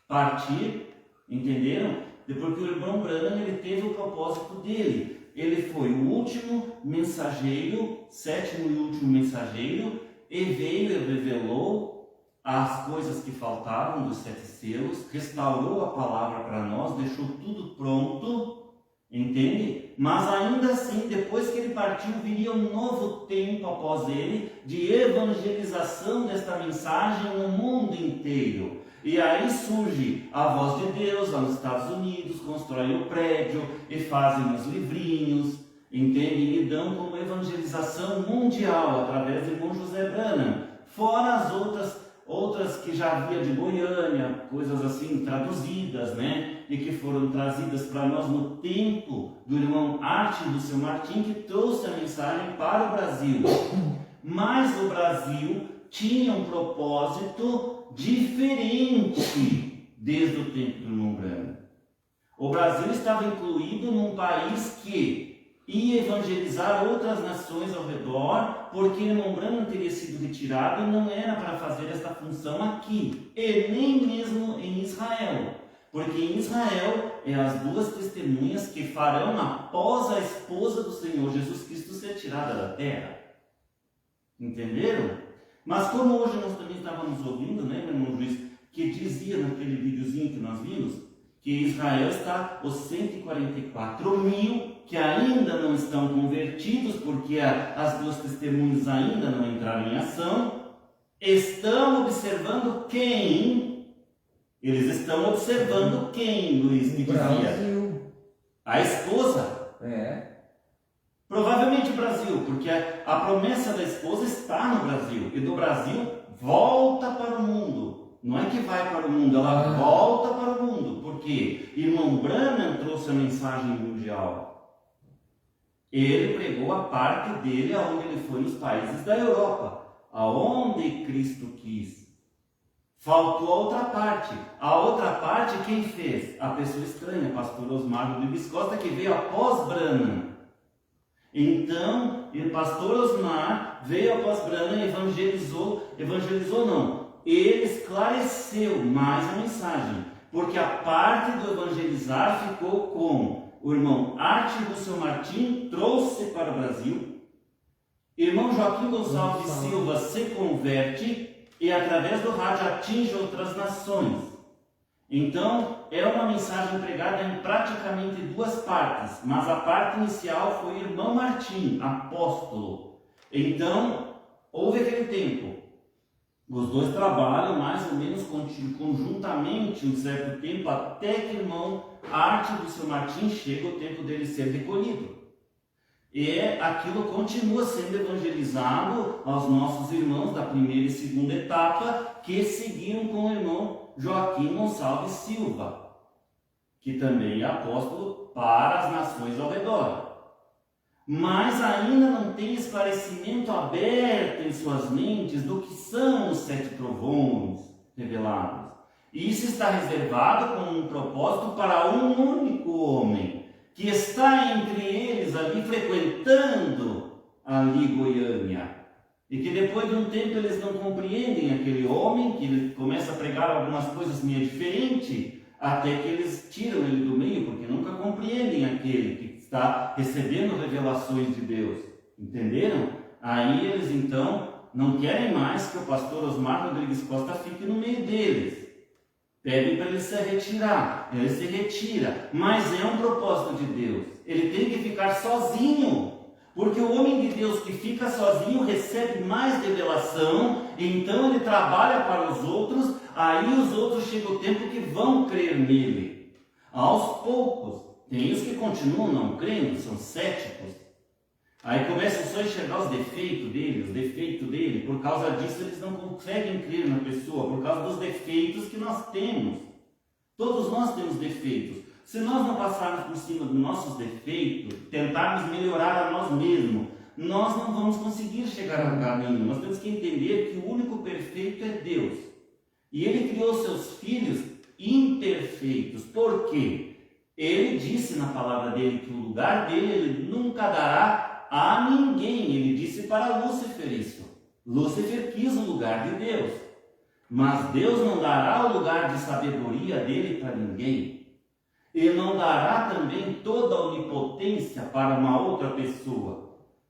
Speaker 1: partir, entenderam? Porque o irmão Branham, ele teve o propósito dele, ele foi o último mensageiro, sétimo e último mensageiro, e veio e revelou as coisas que faltavam dos 7 selos, restaurou a palavra para nós, deixou tudo pronto, entende? Mas ainda assim, depois que ele partiu, viria um novo tempo após ele, de evangelização desta mensagem no mundo inteiro. E aí surge a voz de Deus lá nos Estados Unidos, constroem o prédio e fazem os livrinhos, entende? E dão como evangelização mundial, através do irmão José Branham, fora as outras que já havia de Goiânia, coisas assim traduzidas, né? E que foram trazidas para nós no tempo do irmão Arte do seu Martim, que trouxe a mensagem para o Brasil. Mas o Brasil tinha um propósito diferente desde o tempo do irmão Branham. O Brasil estava incluído num país que ia evangelizar outras nações ao redor, porque o irmão Branham teria sido retirado e não era para fazer esta função aqui, e nem mesmo em Israel, porque em Israel é as 2 testemunhas que farão após a esposa do Senhor Jesus Cristo ser tirada da terra. Entenderam? Mas como hoje nós também estávamos ouvindo, né, meu irmão Luiz, que dizia naquele videozinho que nós vimos, que Israel está os 144 mil que ainda não estão convertidos, porque as 2 testemunhas ainda não entraram em ação, estão observando quem? Eles estão observando quem, Luiz, que dizia?
Speaker 2: Brasil.
Speaker 1: A esposa. Provavelmente o Brasil, porque a promessa da esposa está no Brasil, e do Brasil volta para o mundo. Não é que vai para o mundo, ela volta para o mundo. Por quê? Irmão Branham trouxe a mensagem mundial. Ele pregou a parte dele aonde ele foi nos países da Europa, aonde Cristo quis. Faltou a outra parte. A outra parte quem fez? A pessoa estranha, pastor Osmar Rodrigues Costa, que veio após Branham. Então, o pastor Osmar veio após Branham e evangelizou não. Ele esclareceu mais a mensagem, porque a parte do evangelizar ficou com o irmão Arte do seu Martim, trouxe para o Brasil, irmão Joaquim Gonçalves Silva se converte e através do rádio atinge outras nações. Então, é uma mensagem pregada em praticamente 2 partes, mas a parte inicial foi o irmão Martim, apóstolo. Então, houve aquele tempo. Os 2 trabalham mais ou menos conjuntamente um certo tempo, até que o irmão Arte do seu Martim chega o tempo dele ser recolhido. E aquilo continua sendo evangelizado aos nossos irmãos da primeira e segunda etapa, que seguiram com o irmão Joaquim Gonçalves Silva, que também é apóstolo para as nações ao redor. Mas ainda não tem esclarecimento aberto em suas mentes do que são os 7 trovões revelados. E isso está reservado com um propósito para um único homem, que está entre eles ali, frequentando ali Goiânia. E que depois de um tempo eles não compreendem aquele homem, que ele começa a pregar algumas coisas meio diferentes, até que eles tiram ele do meio, porque nunca compreendem aquele que está recebendo revelações de Deus. Entenderam? Aí eles então não querem mais que o pastor Osmar Rodrigues Costa fique no meio deles. Pedem para ele se retirar. Ele se retira. Mas é um propósito de Deus. Ele tem que ficar sozinho. Porque o homem de Deus que fica sozinho recebe mais revelação, então ele trabalha para os outros, aí os outros chega o tempo que vão crer nele. Aos poucos. Tem os que continuam não crendo, são céticos. Aí começam só a enxergar os defeitos dele, por causa disso eles não conseguem crer na pessoa, por causa dos defeitos que nós temos. Todos nós temos defeitos. Se nós não passarmos por cima dos nossos defeitos, tentarmos melhorar a nós mesmos, nós não vamos conseguir chegar a lugar nenhum. Nós temos que entender que o único perfeito é Deus. E Ele criou seus filhos imperfeitos. Por quê? Ele disse na palavra dele que o lugar dele Ele nunca dará a ninguém. Ele disse para Lúcifer isso. Lúcifer quis o lugar de Deus. Mas Deus não dará o lugar de sabedoria dele para ninguém. Ele não dará também toda a onipotência para uma outra pessoa.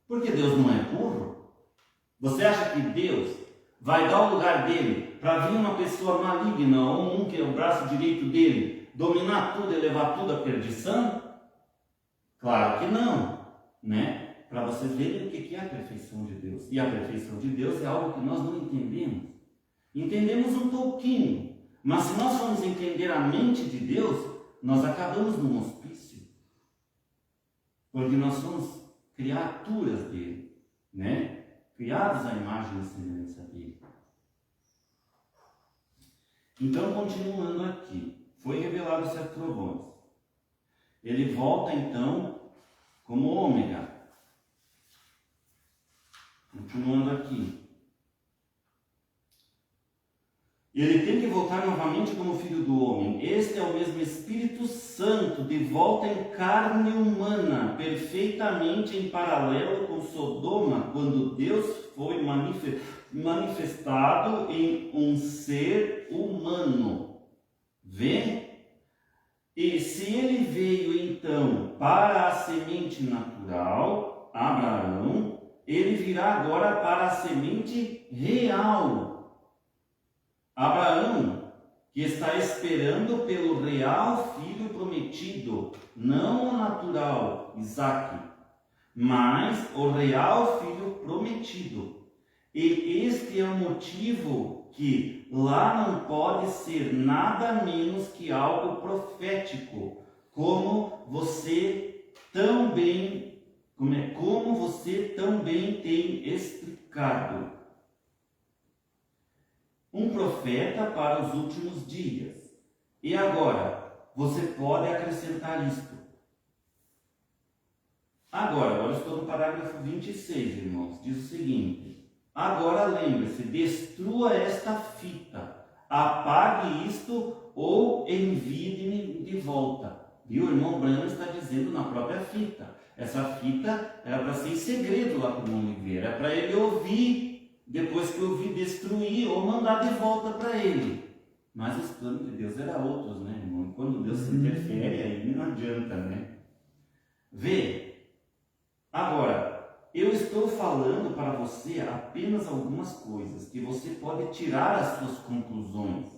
Speaker 1: Porque Deus não é burro. Você acha que Deus vai dar o lugar dele para vir uma pessoa maligna, ou um que é o braço direito dele, dominar tudo e levar tudo à perdição? Claro que não, né? Para vocês verem o que é a perfeição de Deus. E a perfeição de Deus é algo que nós não entendemos. Entendemos um pouquinho, mas se nós formos entender a mente de Deus, nós acabamos num hospício. Porque nós somos criaturas dele, né? Criados à imagem e semelhança dele. Então, continuando aqui, foi revelado os 7 trovões. Ele volta então como ômega. Continuando aqui. Ele tem que voltar novamente como filho do homem. Este é o mesmo Espírito Santo, de volta em carne humana, perfeitamente em paralelo com Sodoma, quando Deus foi manifestado em um ser humano. Vê? E se ele veio então para a semente natural, Abraão, ele virá agora para a semente real. Abraão, que está esperando pelo real filho prometido, não o natural, Isaque, mas o real filho prometido. E este é o motivo que lá não pode ser nada menos que algo profético, como você tão bem tem explicado. Um profeta para os últimos dias. E agora, você pode acrescentar isto. Agora eu estou no parágrafo 26, irmãos. Diz o seguinte: agora lembre-se, destrua esta fita, apague isto ou envie-me de volta. E o irmão Branham está dizendo na própria fita. Essa fita era para ser em segredo lá para o irmão Oliveira, era para ele ouvir. Depois que eu vi, destruir ou mandar de volta para ele. Mas os planos de Deus eram outros, né, irmão? Quando Deus se interfere, aí não adianta, né? Vê, agora, eu estou falando para você apenas algumas coisas que você pode tirar as suas conclusões.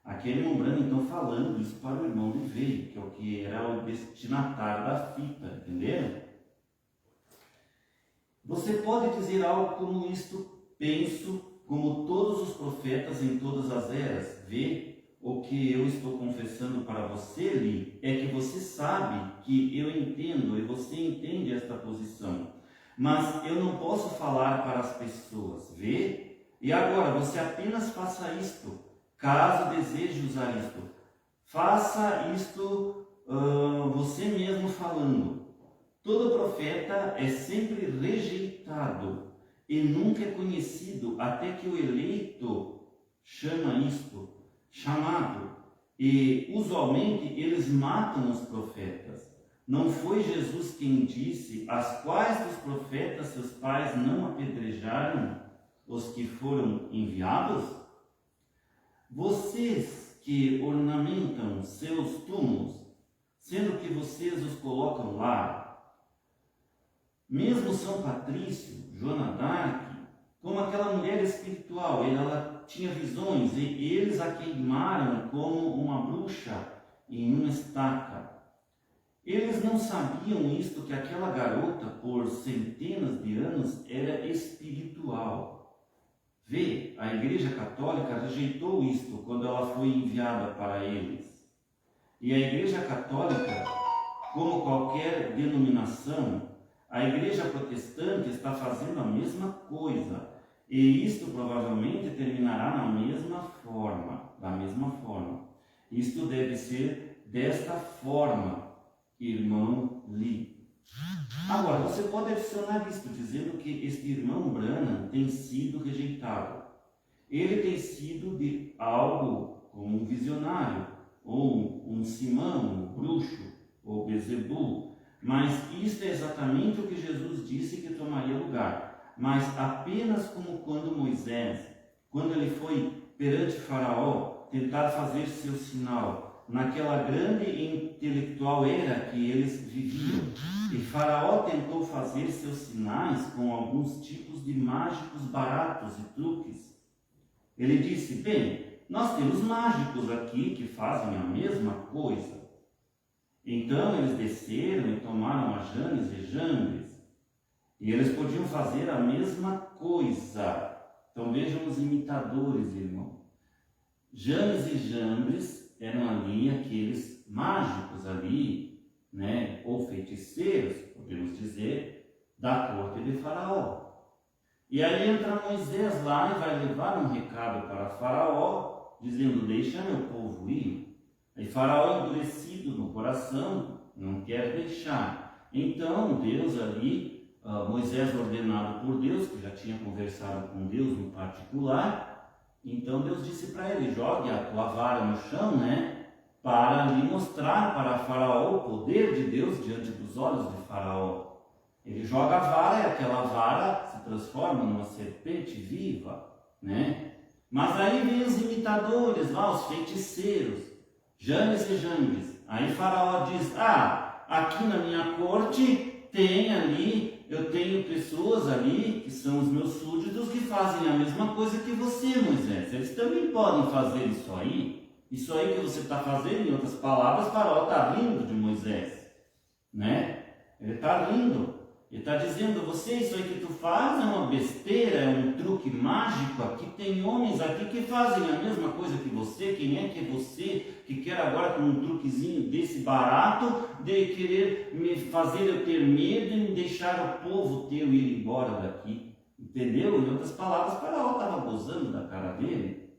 Speaker 1: Aquele irmão Branham, então, falando isso para o irmão Oliveira, que é o que era o destinatário da fita, entenderam? Você pode dizer algo como isto: penso, como todos os profetas em todas as eras. Vê, o que eu estou confessando para você, Li, é que você sabe que eu entendo e você entende esta posição. Mas eu não posso falar para as pessoas. Vê? E agora, você apenas faça isto, caso deseje usar isto. Faça isto você mesmo falando. Todo profeta é sempre rejeitado e nunca é conhecido até que o eleito chamado. E usualmente eles matam os profetas. Não foi Jesus quem disse: as quais dos profetas seus pais não apedrejaram os que foram enviados? Vocês que ornamentam seus túmulos, sendo que vocês os colocam lá, mesmo São Patrício, Joana d'Arc, como aquela mulher espiritual, ela tinha visões e eles a queimaram como uma bruxa em uma estaca. Eles não sabiam isto, que aquela garota, por centenas de anos, era espiritual. Vê, a Igreja Católica rejeitou isto quando ela foi enviada para eles. E a Igreja Católica, como qualquer denominação, a Igreja Protestante está fazendo a mesma coisa. E isto provavelmente terminará da mesma forma. Isto deve ser desta forma, irmão Lee. Agora, você pode adicionar isto, dizendo que este irmão Branham tem sido rejeitado. Ele tem sido de algo como um visionário, ou um Simão, um bruxo, ou Bezebu. Mas isto é exatamente o que Jesus disse que tomaria lugar. Mas apenas como quando Moisés, quando ele foi perante Faraó, tentar fazer seu sinal, naquela grande intelectual era que eles viviam. E Faraó tentou fazer seus sinais com alguns tipos de mágicos baratos e truques. Ele disse, bem, nós temos mágicos aqui que fazem a mesma coisa. Então eles desceram e tomaram a Janes e Jambres. E eles podiam fazer a mesma coisa. Então vejam os imitadores, irmão. Janes e Jambres eram ali aqueles mágicos ali, né, ou feiticeiros, podemos dizer, da corte de Faraó. E aí entra Moisés lá e vai levar um recado para Faraó, dizendo, deixa meu povo ir. E Faraó, endurecido no coração, não quer deixar. Então Deus ali, Moisés ordenado por Deus, que já tinha conversado com Deus no particular, então Deus disse para ele, jogue a tua vara no chão, né, para lhe mostrar para Faraó o poder de Deus diante dos olhos de Faraó. Ele joga a vara e aquela vara se transforma numa serpente viva, né? Mas aí vem os imitadores lá, os feiticeiros, Janes e Jambres. Aí Faraó diz, aqui na minha corte tem ali, eu tenho pessoas ali que são os meus súditos que fazem a mesma coisa que você, Moisés. Eles também podem fazer isso aí. Isso aí que você está fazendo, em outras palavras, Faraó está rindo de Moisés, né? Ele está rindo. Ele está dizendo, você, isso aí que tu faz é uma besteira, é um truque mágico. Aqui tem homens aqui que fazem a mesma coisa que você. Quem é que é você que quer agora com um truquezinho desse barato de querer me fazer eu ter medo e me deixar o povo teu ir embora daqui? Entendeu? Em outras palavras, Faraó estava gozando da cara dele.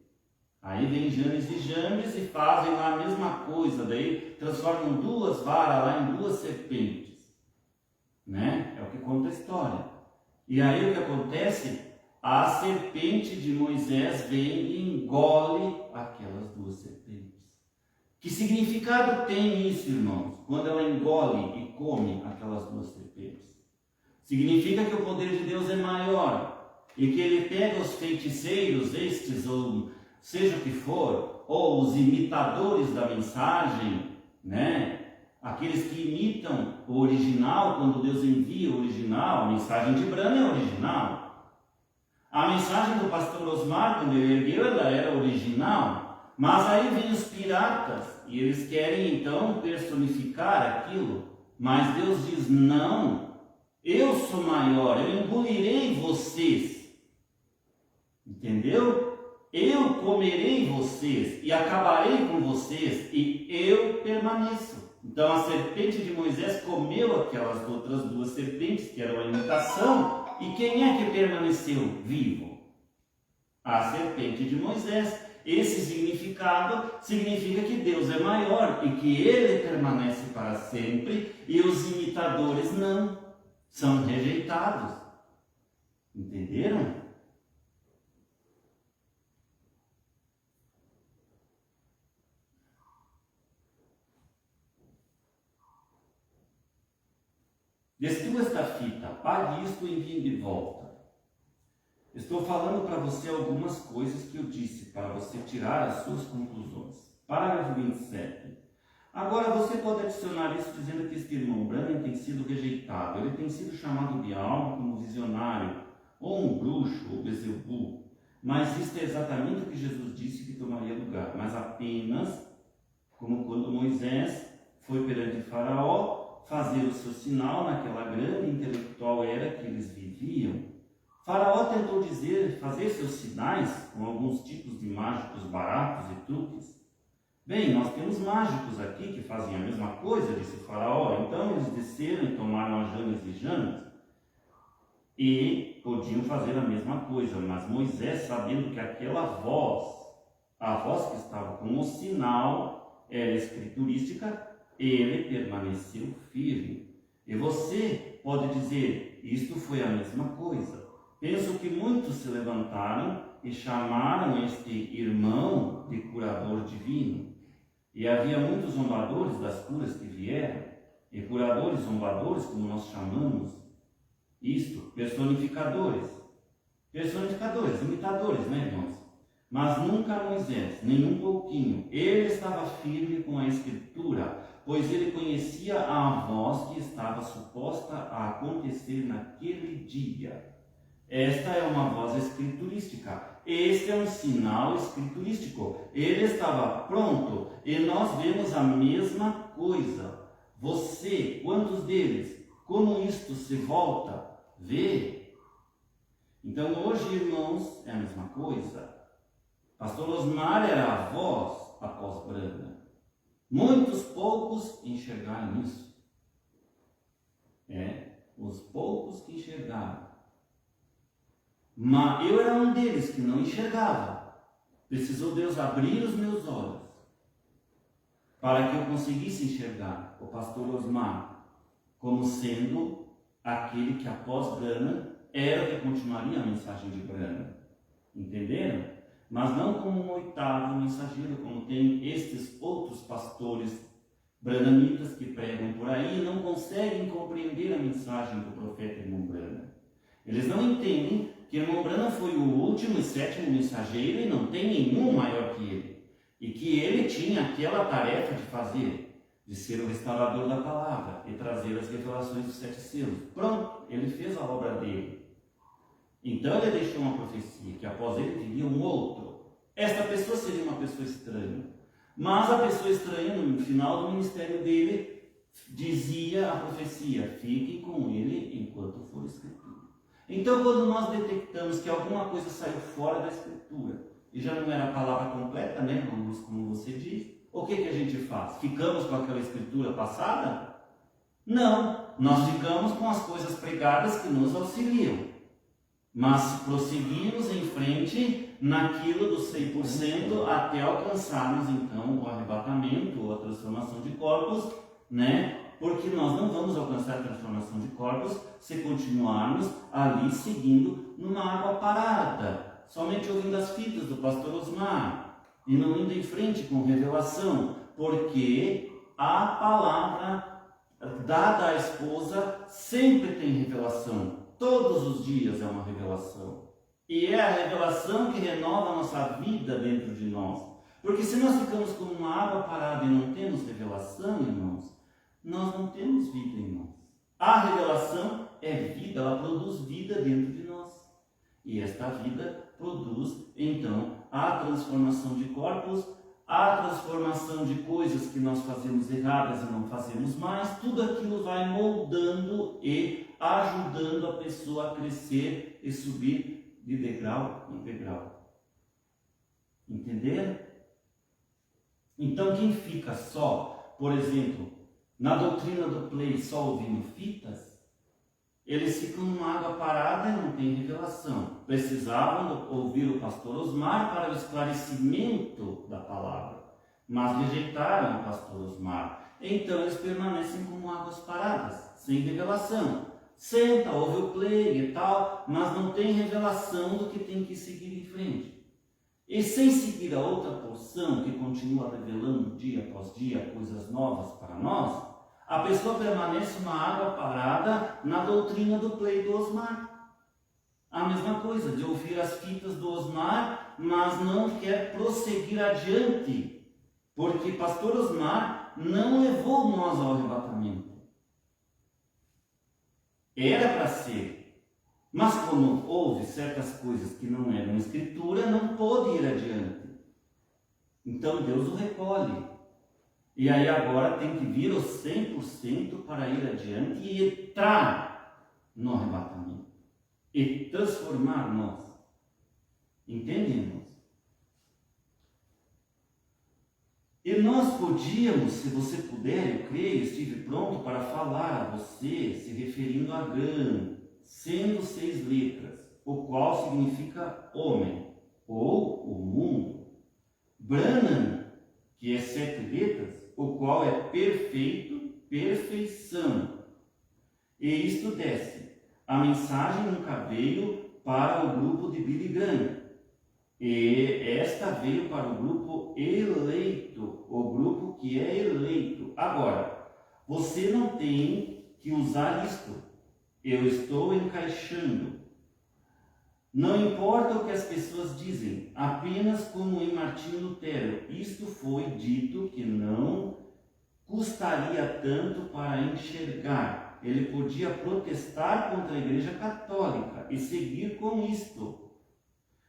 Speaker 1: Aí vem Janes e Jambres e fazem lá a mesma coisa. Daí transformam duas varas lá em duas serpentes. Né? É o que conta a história. E aí o que acontece? A serpente de Moisés vem e engole aquelas duas serpentes. Que significado tem isso, irmãos? Quando ela engole e come aquelas duas serpentes? Significa que o poder de Deus é maior e que ele pega os feiticeiros, estes, ou seja o que for, ou os imitadores da mensagem, né? Aqueles que imitam o original, quando Deus envia o original, a mensagem de Branham é original. A mensagem do pastor Osmar, quando ele ergueu, ela era original. Mas aí vem os piratas, e eles querem então personificar aquilo. Mas Deus diz, não, eu sou maior, eu engolirei vocês. Entendeu? Eu comerei vocês, e acabarei com vocês, e eu permaneço. Então a serpente de Moisés comeu aquelas outras duas serpentes, que eram a imitação, e quem é que permaneceu vivo? A serpente de Moisés. Esse significado significa que Deus é maior e que Ele permanece para sempre, e os imitadores não, são rejeitados. Entenderam? Destrua esta fita, pague isto e envie de volta. Estou falando para você algumas coisas que eu disse, para você tirar as suas conclusões. Parágrafo 27. Agora você pode adicionar isso dizendo que este irmão Branham tem sido rejeitado. Ele tem sido chamado de algo como visionário, ou um bruxo, ou Bezebu. Mas isto é exatamente o que Jesus disse que tomaria lugar. Mas apenas como quando Moisés foi perante Faraó, fazer o seu sinal naquela grande intelectual era que eles viviam. Faraó tentou fazer seus sinais com alguns tipos de mágicos baratos e truques. Bem, nós temos mágicos aqui que fazem a mesma coisa, disse Faraó. Então eles desceram e tomaram a Janes e Jambres e podiam fazer a mesma coisa. Mas Moisés, sabendo que aquela voz, a voz que estava com o sinal, era escriturística, ele permaneceu firme. E você pode dizer, isto foi a mesma coisa. Penso que muitos se levantaram e chamaram este irmão de curador divino. E havia muitos zombadores das curas que vieram, e curadores zombadores, como nós chamamos isto, personificadores, imitadores, né, irmãos? Mas nunca Moisés, nem um pouquinho. Ele estava firme com a Escritura, pois ele conhecia a voz que estava suposta a acontecer naquele dia. Esta é uma voz escriturística. Este é um sinal escriturístico. Ele estava pronto e nós vemos a mesma coisa. Você, quantos deles, como isto se volta, vê? Então hoje, irmãos, é a mesma coisa. Pastor Osmar era a voz após Brana. Muitos poucos enxergaram isso. Os poucos que enxergaram. Mas eu era um deles que não enxergava. Precisou Deus abrir os meus olhos para que eu conseguisse enxergar o pastor Osmar como sendo aquele que após Brana era o que continuaria a mensagem de Brana. Entenderam? Mas não como um oitavo mensageiro, como tem estes outros pastores branamitas que pregam por aí e não conseguem compreender a mensagem do profeta irmão Brana. Eles não entendem que irmão Brana foi o último e sétimo mensageiro e não tem nenhum maior que ele. E que ele tinha aquela tarefa de fazer, de ser o restaurador da palavra e trazer as revelações dos 7 selos. Pronto, ele fez a obra dele. Então ele deixou uma profecia que após ele viria um outro. Esta pessoa seria uma pessoa estranha. Mas a pessoa estranha, no final do ministério dele, dizia a profecia: fiquem com ele enquanto for escritura. Então, quando nós detectamos que alguma coisa saiu fora da escritura e já não era a palavra completa, né, como você diz, o que a gente faz? Ficamos com aquela escritura passada? Não, nós ficamos com as coisas pregadas que nos auxiliam. Mas prosseguimos em frente naquilo do 100% até alcançarmos então o arrebatamento ou a transformação de corpos, né? Porque nós não vamos alcançar a transformação de corpos se continuarmos ali seguindo numa água parada, somente ouvindo as fitas do pastor Osmar e não indo em frente com revelação, porque a palavra dada à esposa sempre tem revelação. Todos os dias é uma revelação. E é a revelação que renova a nossa vida dentro de nós. Porque se nós ficamos como uma água parada e não temos revelação, irmãos, nós não temos vida em nós. A revelação é vida, ela produz vida dentro de nós. E esta vida produz, então, a transformação de corpos, a transformação de coisas que nós fazemos erradas e não fazemos mais. Tudo aquilo vai moldando e ajudando a pessoa a crescer e subir de degrau em degrau. Entenderam? Então quem fica só, por exemplo, na doutrina do play, só ouvindo fitas, eles ficam numa água parada e não tem revelação. Precisavam ouvir o pastor Osmar para o esclarecimento da palavra, mas rejeitaram o pastor Osmar. Então eles permanecem como águas paradas, sem revelação. Senta, ouve o play e tal, mas não tem revelação do que tem que seguir em frente. E sem seguir a outra porção que continua revelando dia após dia coisas novas para nós, a pessoa permanece uma água parada na doutrina do play do Osmar. A mesma coisa, de ouvir as fitas do Osmar, mas não quer prosseguir adiante, porque pastor Osmar não levou nós ao arrebatamento. Era para ser, mas como houve certas coisas que não eram escritura, não pôde ir adiante. Então Deus o recolhe. E aí agora tem que vir os 100% para ir adiante e entrar no arrebatamento. E transformar nós. Entendem, irmãos? E nós podíamos, se você puder, eu creio, estive pronto para falar a você, se referindo a Gran, sendo 6 letras, o qual significa homem, ou o mundo. Branham, que é 7 letras, o qual é perfeito, perfeição. E isto desce. A mensagem nunca veio para o grupo de Billy Graham. E esta veio para o grupo eleito, o grupo que é eleito. Agora, você não tem que usar isto. Eu estou encaixando. Não importa o que as pessoas dizem, apenas como em Martinho Lutero. Isto foi dito que não custaria tanto para enxergar. Ele podia protestar contra a Igreja Católica e seguir com isto,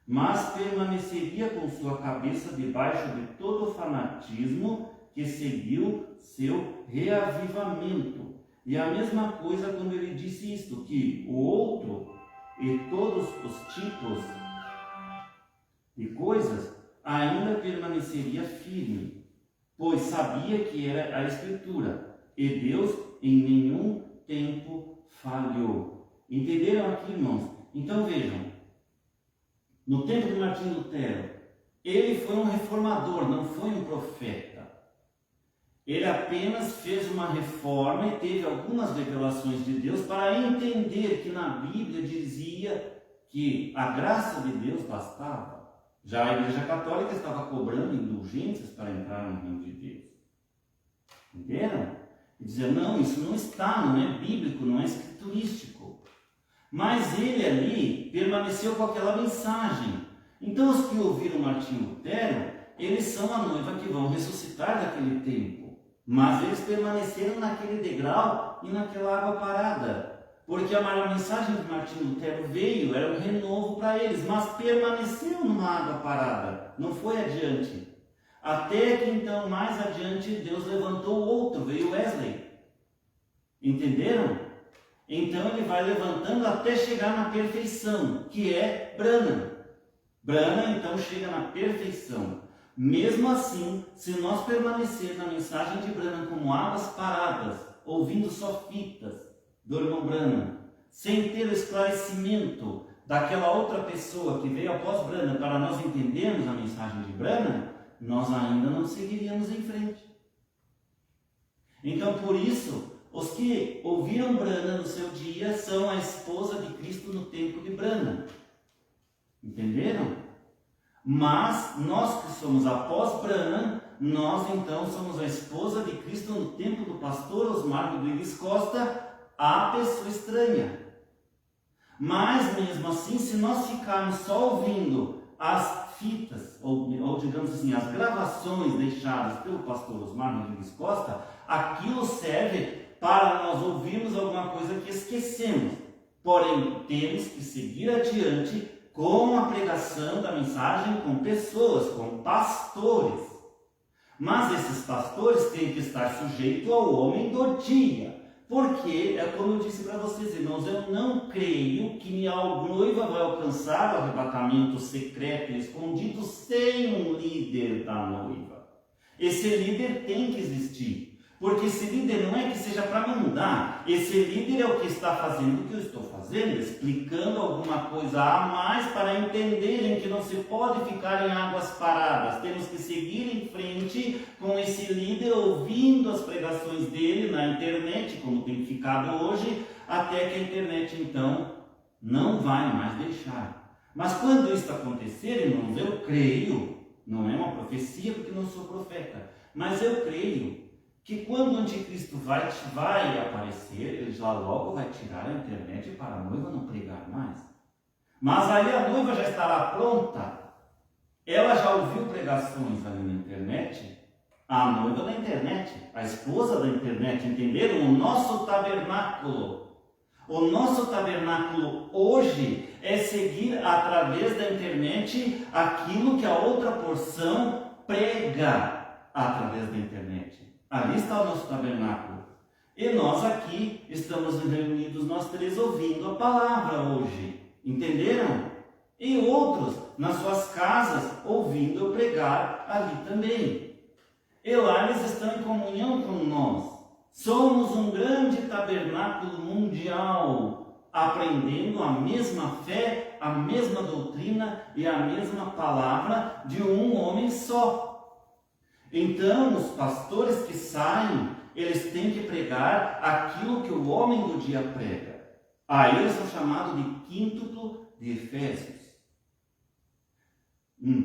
Speaker 1: mas permaneceria com sua cabeça debaixo de todo o fanatismo que seguiu seu reavivamento. E a mesma coisa quando ele disse isto, que o outro e todos os tipos de coisas ainda permaneceria firme, pois sabia que era a Escritura, e Deus em nenhum tempo falhou. Entenderam aqui, irmãos? Então vejam, no tempo de Martinho Lutero, ele foi um reformador, não foi um profeta. Ele apenas fez uma reforma e teve algumas revelações de Deus para entender que na Bíblia dizia que a graça de Deus bastava. Já a Igreja Católica estava cobrando indulgências para entrar no reino de Deus. Entenderam? E dizia, não, isso não está, não é bíblico, não é escriturístico. Mas ele ali permaneceu com aquela mensagem. Então os que ouviram Martinho Lutero, eles são a noiva que vão ressuscitar daquele tempo. Mas eles permaneceram naquele degrau e naquela água parada. Porque a mensagem de Martinho Lutero veio, era um renovo para eles, mas permaneceu numa água parada, não foi adiante. Até que então, mais adiante, Deus levantou outro, veio Wesley. Entenderam? Então ele vai levantando até chegar na perfeição, que é Branham. Branham então chega na perfeição. Mesmo assim, se nós permanecer na mensagem de Branham como águas paradas, ouvindo só fitas do irmão Branham, sem ter o esclarecimento daquela outra pessoa que veio após Branham para nós entendermos a mensagem de Branham, nós ainda não seguiríamos em frente. Então, por isso, os que ouviram Branham no seu dia são a esposa de Cristo no tempo de Branham. Entenderam? Mas nós que somos após Branham, nós então somos a esposa de Cristo no tempo do pastor Osmar Rodrigues Costa, a pessoa estranha. Mas mesmo assim, se nós ficarmos só ouvindo as fitas, ou digamos assim, as gravações deixadas pelo pastor Osmar Rodrigues Costa, aquilo serve para nós ouvirmos alguma coisa que esquecemos. Porém, temos que seguir adiante com a pregação da mensagem com pessoas, com pastores. Mas esses pastores têm que estar sujeitos ao homem do dia. Porque, é como eu disse para vocês, irmãos, eu não creio que minha noiva vai alcançar o arrebatamento secreto e escondido sem um líder da noiva. Esse líder tem que existir. Porque esse líder não é que seja para mandar, esse líder é o que está fazendo o que eu estou fazendo, explicando alguma coisa a mais para entenderem que não se pode ficar em águas paradas. Temos que seguir em frente com esse líder, ouvindo as pregações dele na internet, como tem ficado hoje, até que a internet então não vai mais deixar. Mas quando isso acontecer, irmãos, eu creio, não é uma profecia porque não sou profeta, mas eu creio que quando o anticristo vai aparecer, ele já logo vai tirar a internet para a noiva não pregar mais. Mas aí a noiva já estará pronta. Ela já ouviu pregações ali na internet. A noiva da internet, a esposa da internet, entenderam? O nosso tabernáculo. O nosso tabernáculo hoje é seguir através da internet aquilo que a outra porção prega através da internet. Ali está o nosso tabernáculo. E nós aqui estamos reunidos, nós três, ouvindo a palavra hoje. Entenderam? E outros nas suas casas, ouvindo eu pregar ali também. E lá eles estão em comunhão com nós. Somos um grande tabernáculo mundial, aprendendo a mesma fé, a mesma doutrina e a mesma palavra de um homem só. Então, os pastores que saem, eles têm que pregar aquilo que o homem do dia prega. Aí eles são chamados de quíntuplo de Efésios.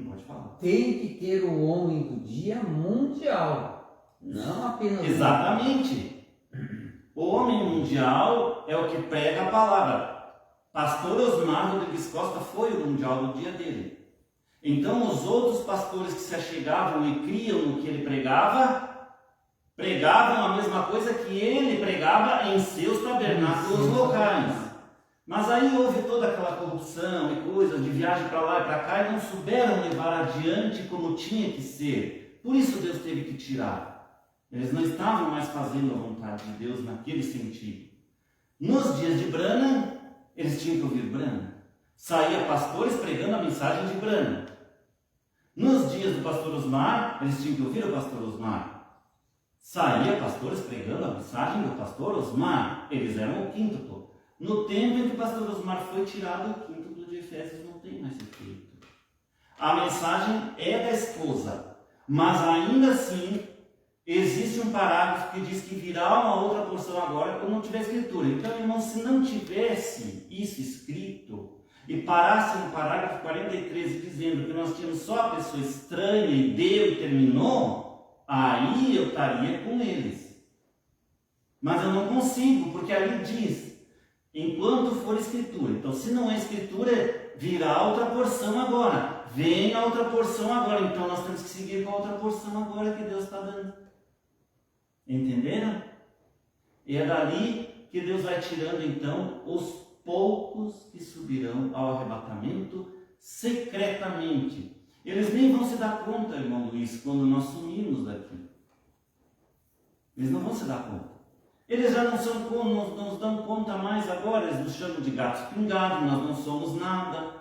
Speaker 1: Pode falar.
Speaker 2: Tem que ter o homem do dia mundial, não apenas...
Speaker 1: Exatamente. O homem mundial é o que prega a palavra. Pastor Osmar Rodrigues Costa foi o mundial do dia dele. Então os outros pastores que se achegavam e criam no que ele pregava, pregavam a mesma coisa que ele pregava em seus tabernáculos locais. Mas aí houve toda aquela corrupção e coisas de viagem para lá e para cá e não souberam levar adiante como tinha que ser. Por isso Deus teve que tirar. Eles não estavam mais fazendo a vontade de Deus naquele sentido. Nos dias de Branham, eles tinham que ouvir Branham. Saía pastores pregando a mensagem de Branham. Nos dias do pastor Osmar, eles tinham que ouvir o pastor Osmar. Saía pastores pregando a mensagem do pastor Osmar. Eles eram o quíntuplo. No tempo em que o pastor Osmar foi tirado, o quíntuplo de Efésios não tem mais efeito. A mensagem é da esposa, mas ainda assim existe um parágrafo que diz que virá uma outra porção agora quando não tiver escritura. Então, irmão, se não tivesse isso escrito e parasse no parágrafo 43 dizendo que nós tínhamos só a pessoa estranha e deu e terminou, aí eu estaria com eles. Mas eu não consigo, porque ali diz enquanto for escritura. Então, se não é escritura, virá outra porção agora. Vem a outra porção agora. Então, nós temos que seguir com a outra porção agora que Deus está dando. Entenderam? E é dali que Deus vai tirando, então, os poucos que subirão ao arrebatamento secretamente. Eles nem vão se dar conta, irmão Luiz, quando nós sumirmos daqui. Eles não vão se dar conta. Eles já não nos dão conta mais agora, eles nos chamam de gatos pingados, nós não somos nada.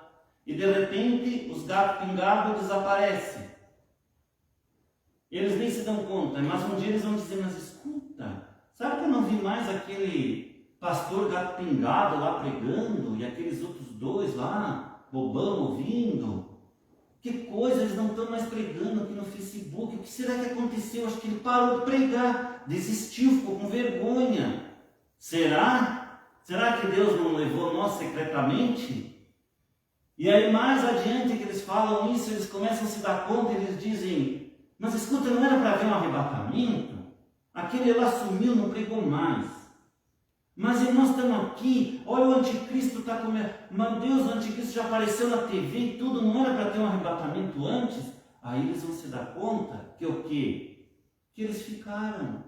Speaker 1: E de repente os gatos pingados desaparecem. Eles nem se dão conta, mas um dia eles vão dizer, mas escuta, sabe que eu não vi mais aquele pastor gato pingado lá pregando e aqueles outros dois lá, bobão, ouvindo? Que coisa, eles não estão mais pregando aqui no Facebook. O que será que aconteceu? Acho que ele parou de pregar, desistiu, ficou com vergonha. Será? Será que Deus não levou nós secretamente? E aí mais adiante que eles falam isso, eles começam a se dar conta e eles dizem, mas escuta, não era para haver um arrebatamento? Aquele lá sumiu, não pregou mais. Mas nós estamos aqui, olha o anticristo está comendo. Meu Deus, o anticristo já apareceu na TV e tudo, não era para ter um arrebatamento antes? Aí eles vão se dar conta que o quê? Que eles ficaram.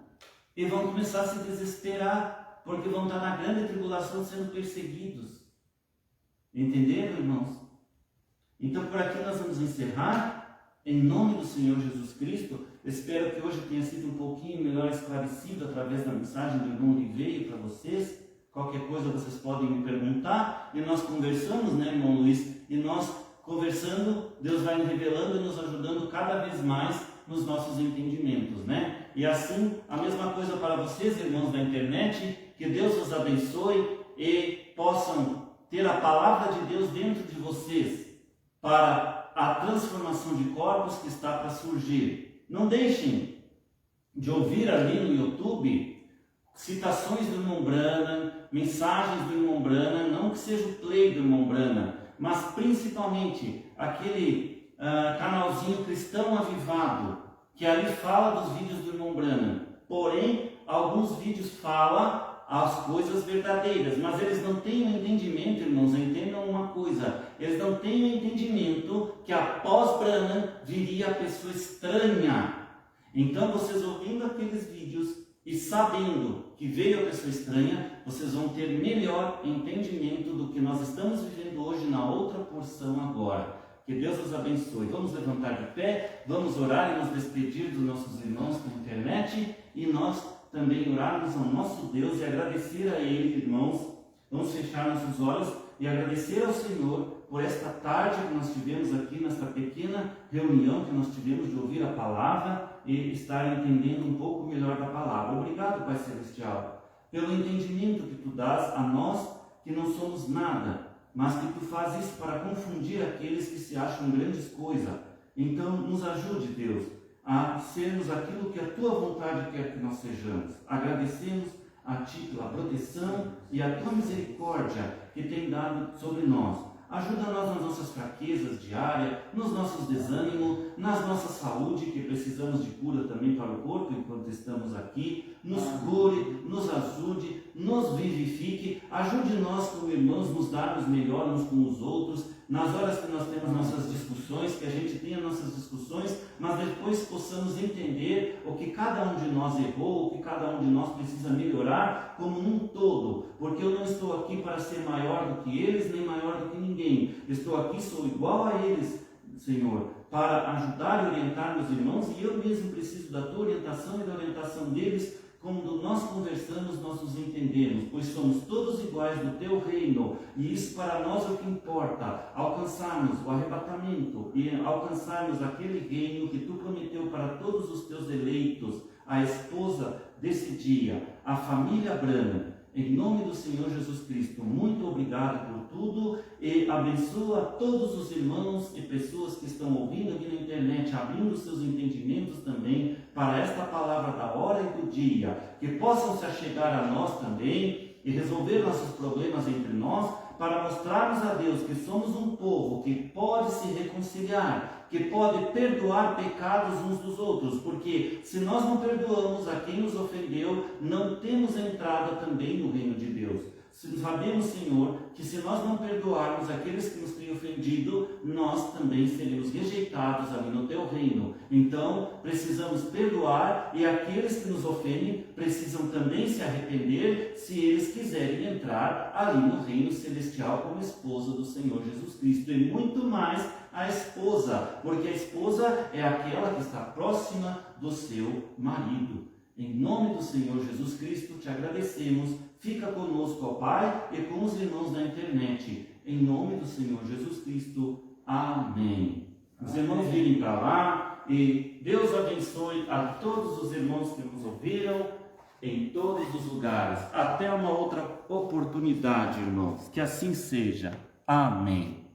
Speaker 1: E vão começar a se desesperar, porque vão estar na grande tribulação sendo perseguidos. Entenderam, irmãos? Então por aqui nós vamos encerrar. Em nome do Senhor Jesus Cristo, espero que hoje tenha sido um pouquinho melhor esclarecido através da mensagem do irmão que veio para vocês. Qualquer coisa vocês podem me perguntar. E nós conversamos, né, irmão Luiz? E nós conversando, Deus vai nos revelando e nos ajudando cada vez mais nos nossos entendimentos, né? E assim, a mesma coisa para vocês, irmãos da internet. Que Deus os abençoe e possam ter a palavra de Deus dentro de vocês para a transformação de corpos que está para surgir. Não deixem de ouvir ali no YouTube citações do irmão Branham, mensagens do irmão Branham, não que seja o play do irmão Branham, mas principalmente aquele canalzinho Cristão Avivado, que ali fala dos vídeos do irmão Branham. Porém, alguns vídeos falam as coisas verdadeiras, mas eles não têm o entendimento, irmãos, entendam uma coisa, eles não têm o entendimento que após Branham viria a pessoa estranha. Então vocês ouvindo aqueles vídeos e sabendo que veio a pessoa estranha, vocês vão ter melhor entendimento do que nós estamos vivendo hoje na outra porção agora. Que Deus os abençoe. Vamos levantar de pé, vamos orar e nos despedir dos nossos irmãos na internet e nós também orarmos ao nosso Deus e agradecer a Ele, irmãos. Vamos fechar nossos olhos e agradecer ao Senhor por esta tarde que nós tivemos aqui, nesta pequena reunião que nós tivemos de ouvir a palavra e estar entendendo um pouco melhor da palavra. Obrigado, Pai Celestial, pelo entendimento que Tu dás a nós que não somos nada, mas que Tu fazes isso para confundir aqueles que se acham grandes coisas. Então, nos ajude, Deus, a sermos aquilo que a Tua vontade quer que nós sejamos. Agradecemos a Ti pela proteção e a Tua misericórdia que tem dado sobre nós. Ajuda-nós nas nossas fraquezas diárias, nos nossos desânimos, nas nossa saúde, que precisamos de cura também para o corpo enquanto estamos aqui. Nos cure, nos ajude, nos vivifique. Ajude-nós como irmãos nos darmos melhor uns com os outros. Nas horas que nós temos nossas discussões, que a gente tenha nossas discussões, mas depois possamos entender o que cada um de nós errou, o que cada um de nós precisa melhorar como num todo. Porque eu não estou aqui para ser maior do que eles, nem maior do que ninguém. Estou aqui, sou igual a eles, Senhor, para ajudar e orientar meus irmãos, e eu mesmo preciso da Tua orientação e da orientação deles. Quando nós conversamos, nós nos entendemos, pois somos todos iguais no Teu reino, e isso para nós é o que importa, alcançarmos o arrebatamento e alcançarmos aquele reino que Tu prometeu para todos os Teus eleitos, a esposa desse dia, a família Abraham. Em nome do Senhor Jesus Cristo, muito obrigado por tudo e abençoa todos os irmãos e pessoas que estão ouvindo aqui na internet, abrindo seus entendimentos também para esta palavra da hora e do dia, que possam se achegar a nós também e resolver nossos problemas entre nós, para mostrarmos a Deus que somos um povo que pode se reconciliar, que pode perdoar pecados uns dos outros, porque se nós não perdoamos a quem nos ofendeu, não temos entrada também no reino de Deus. Sabemos, Senhor, que se nós não perdoarmos aqueles que nos têm ofendido, nós também seremos rejeitados ali no Teu reino. Então, precisamos perdoar, e aqueles que nos ofendem precisam também se arrepender, se eles quiserem entrar ali no reino celestial como esposa do Senhor Jesus Cristo. E muito mais a esposa, porque a esposa é aquela que está próxima do seu marido. Em nome do Senhor Jesus Cristo, te agradecemos. Fica conosco, ó Pai, e com os irmãos da internet. Em nome do Senhor Jesus Cristo. Amém. Os irmãos virem para lá e Deus abençoe a todos os irmãos que nos ouviram em todos os lugares. Até uma outra oportunidade, irmãos. Que assim seja. Amém.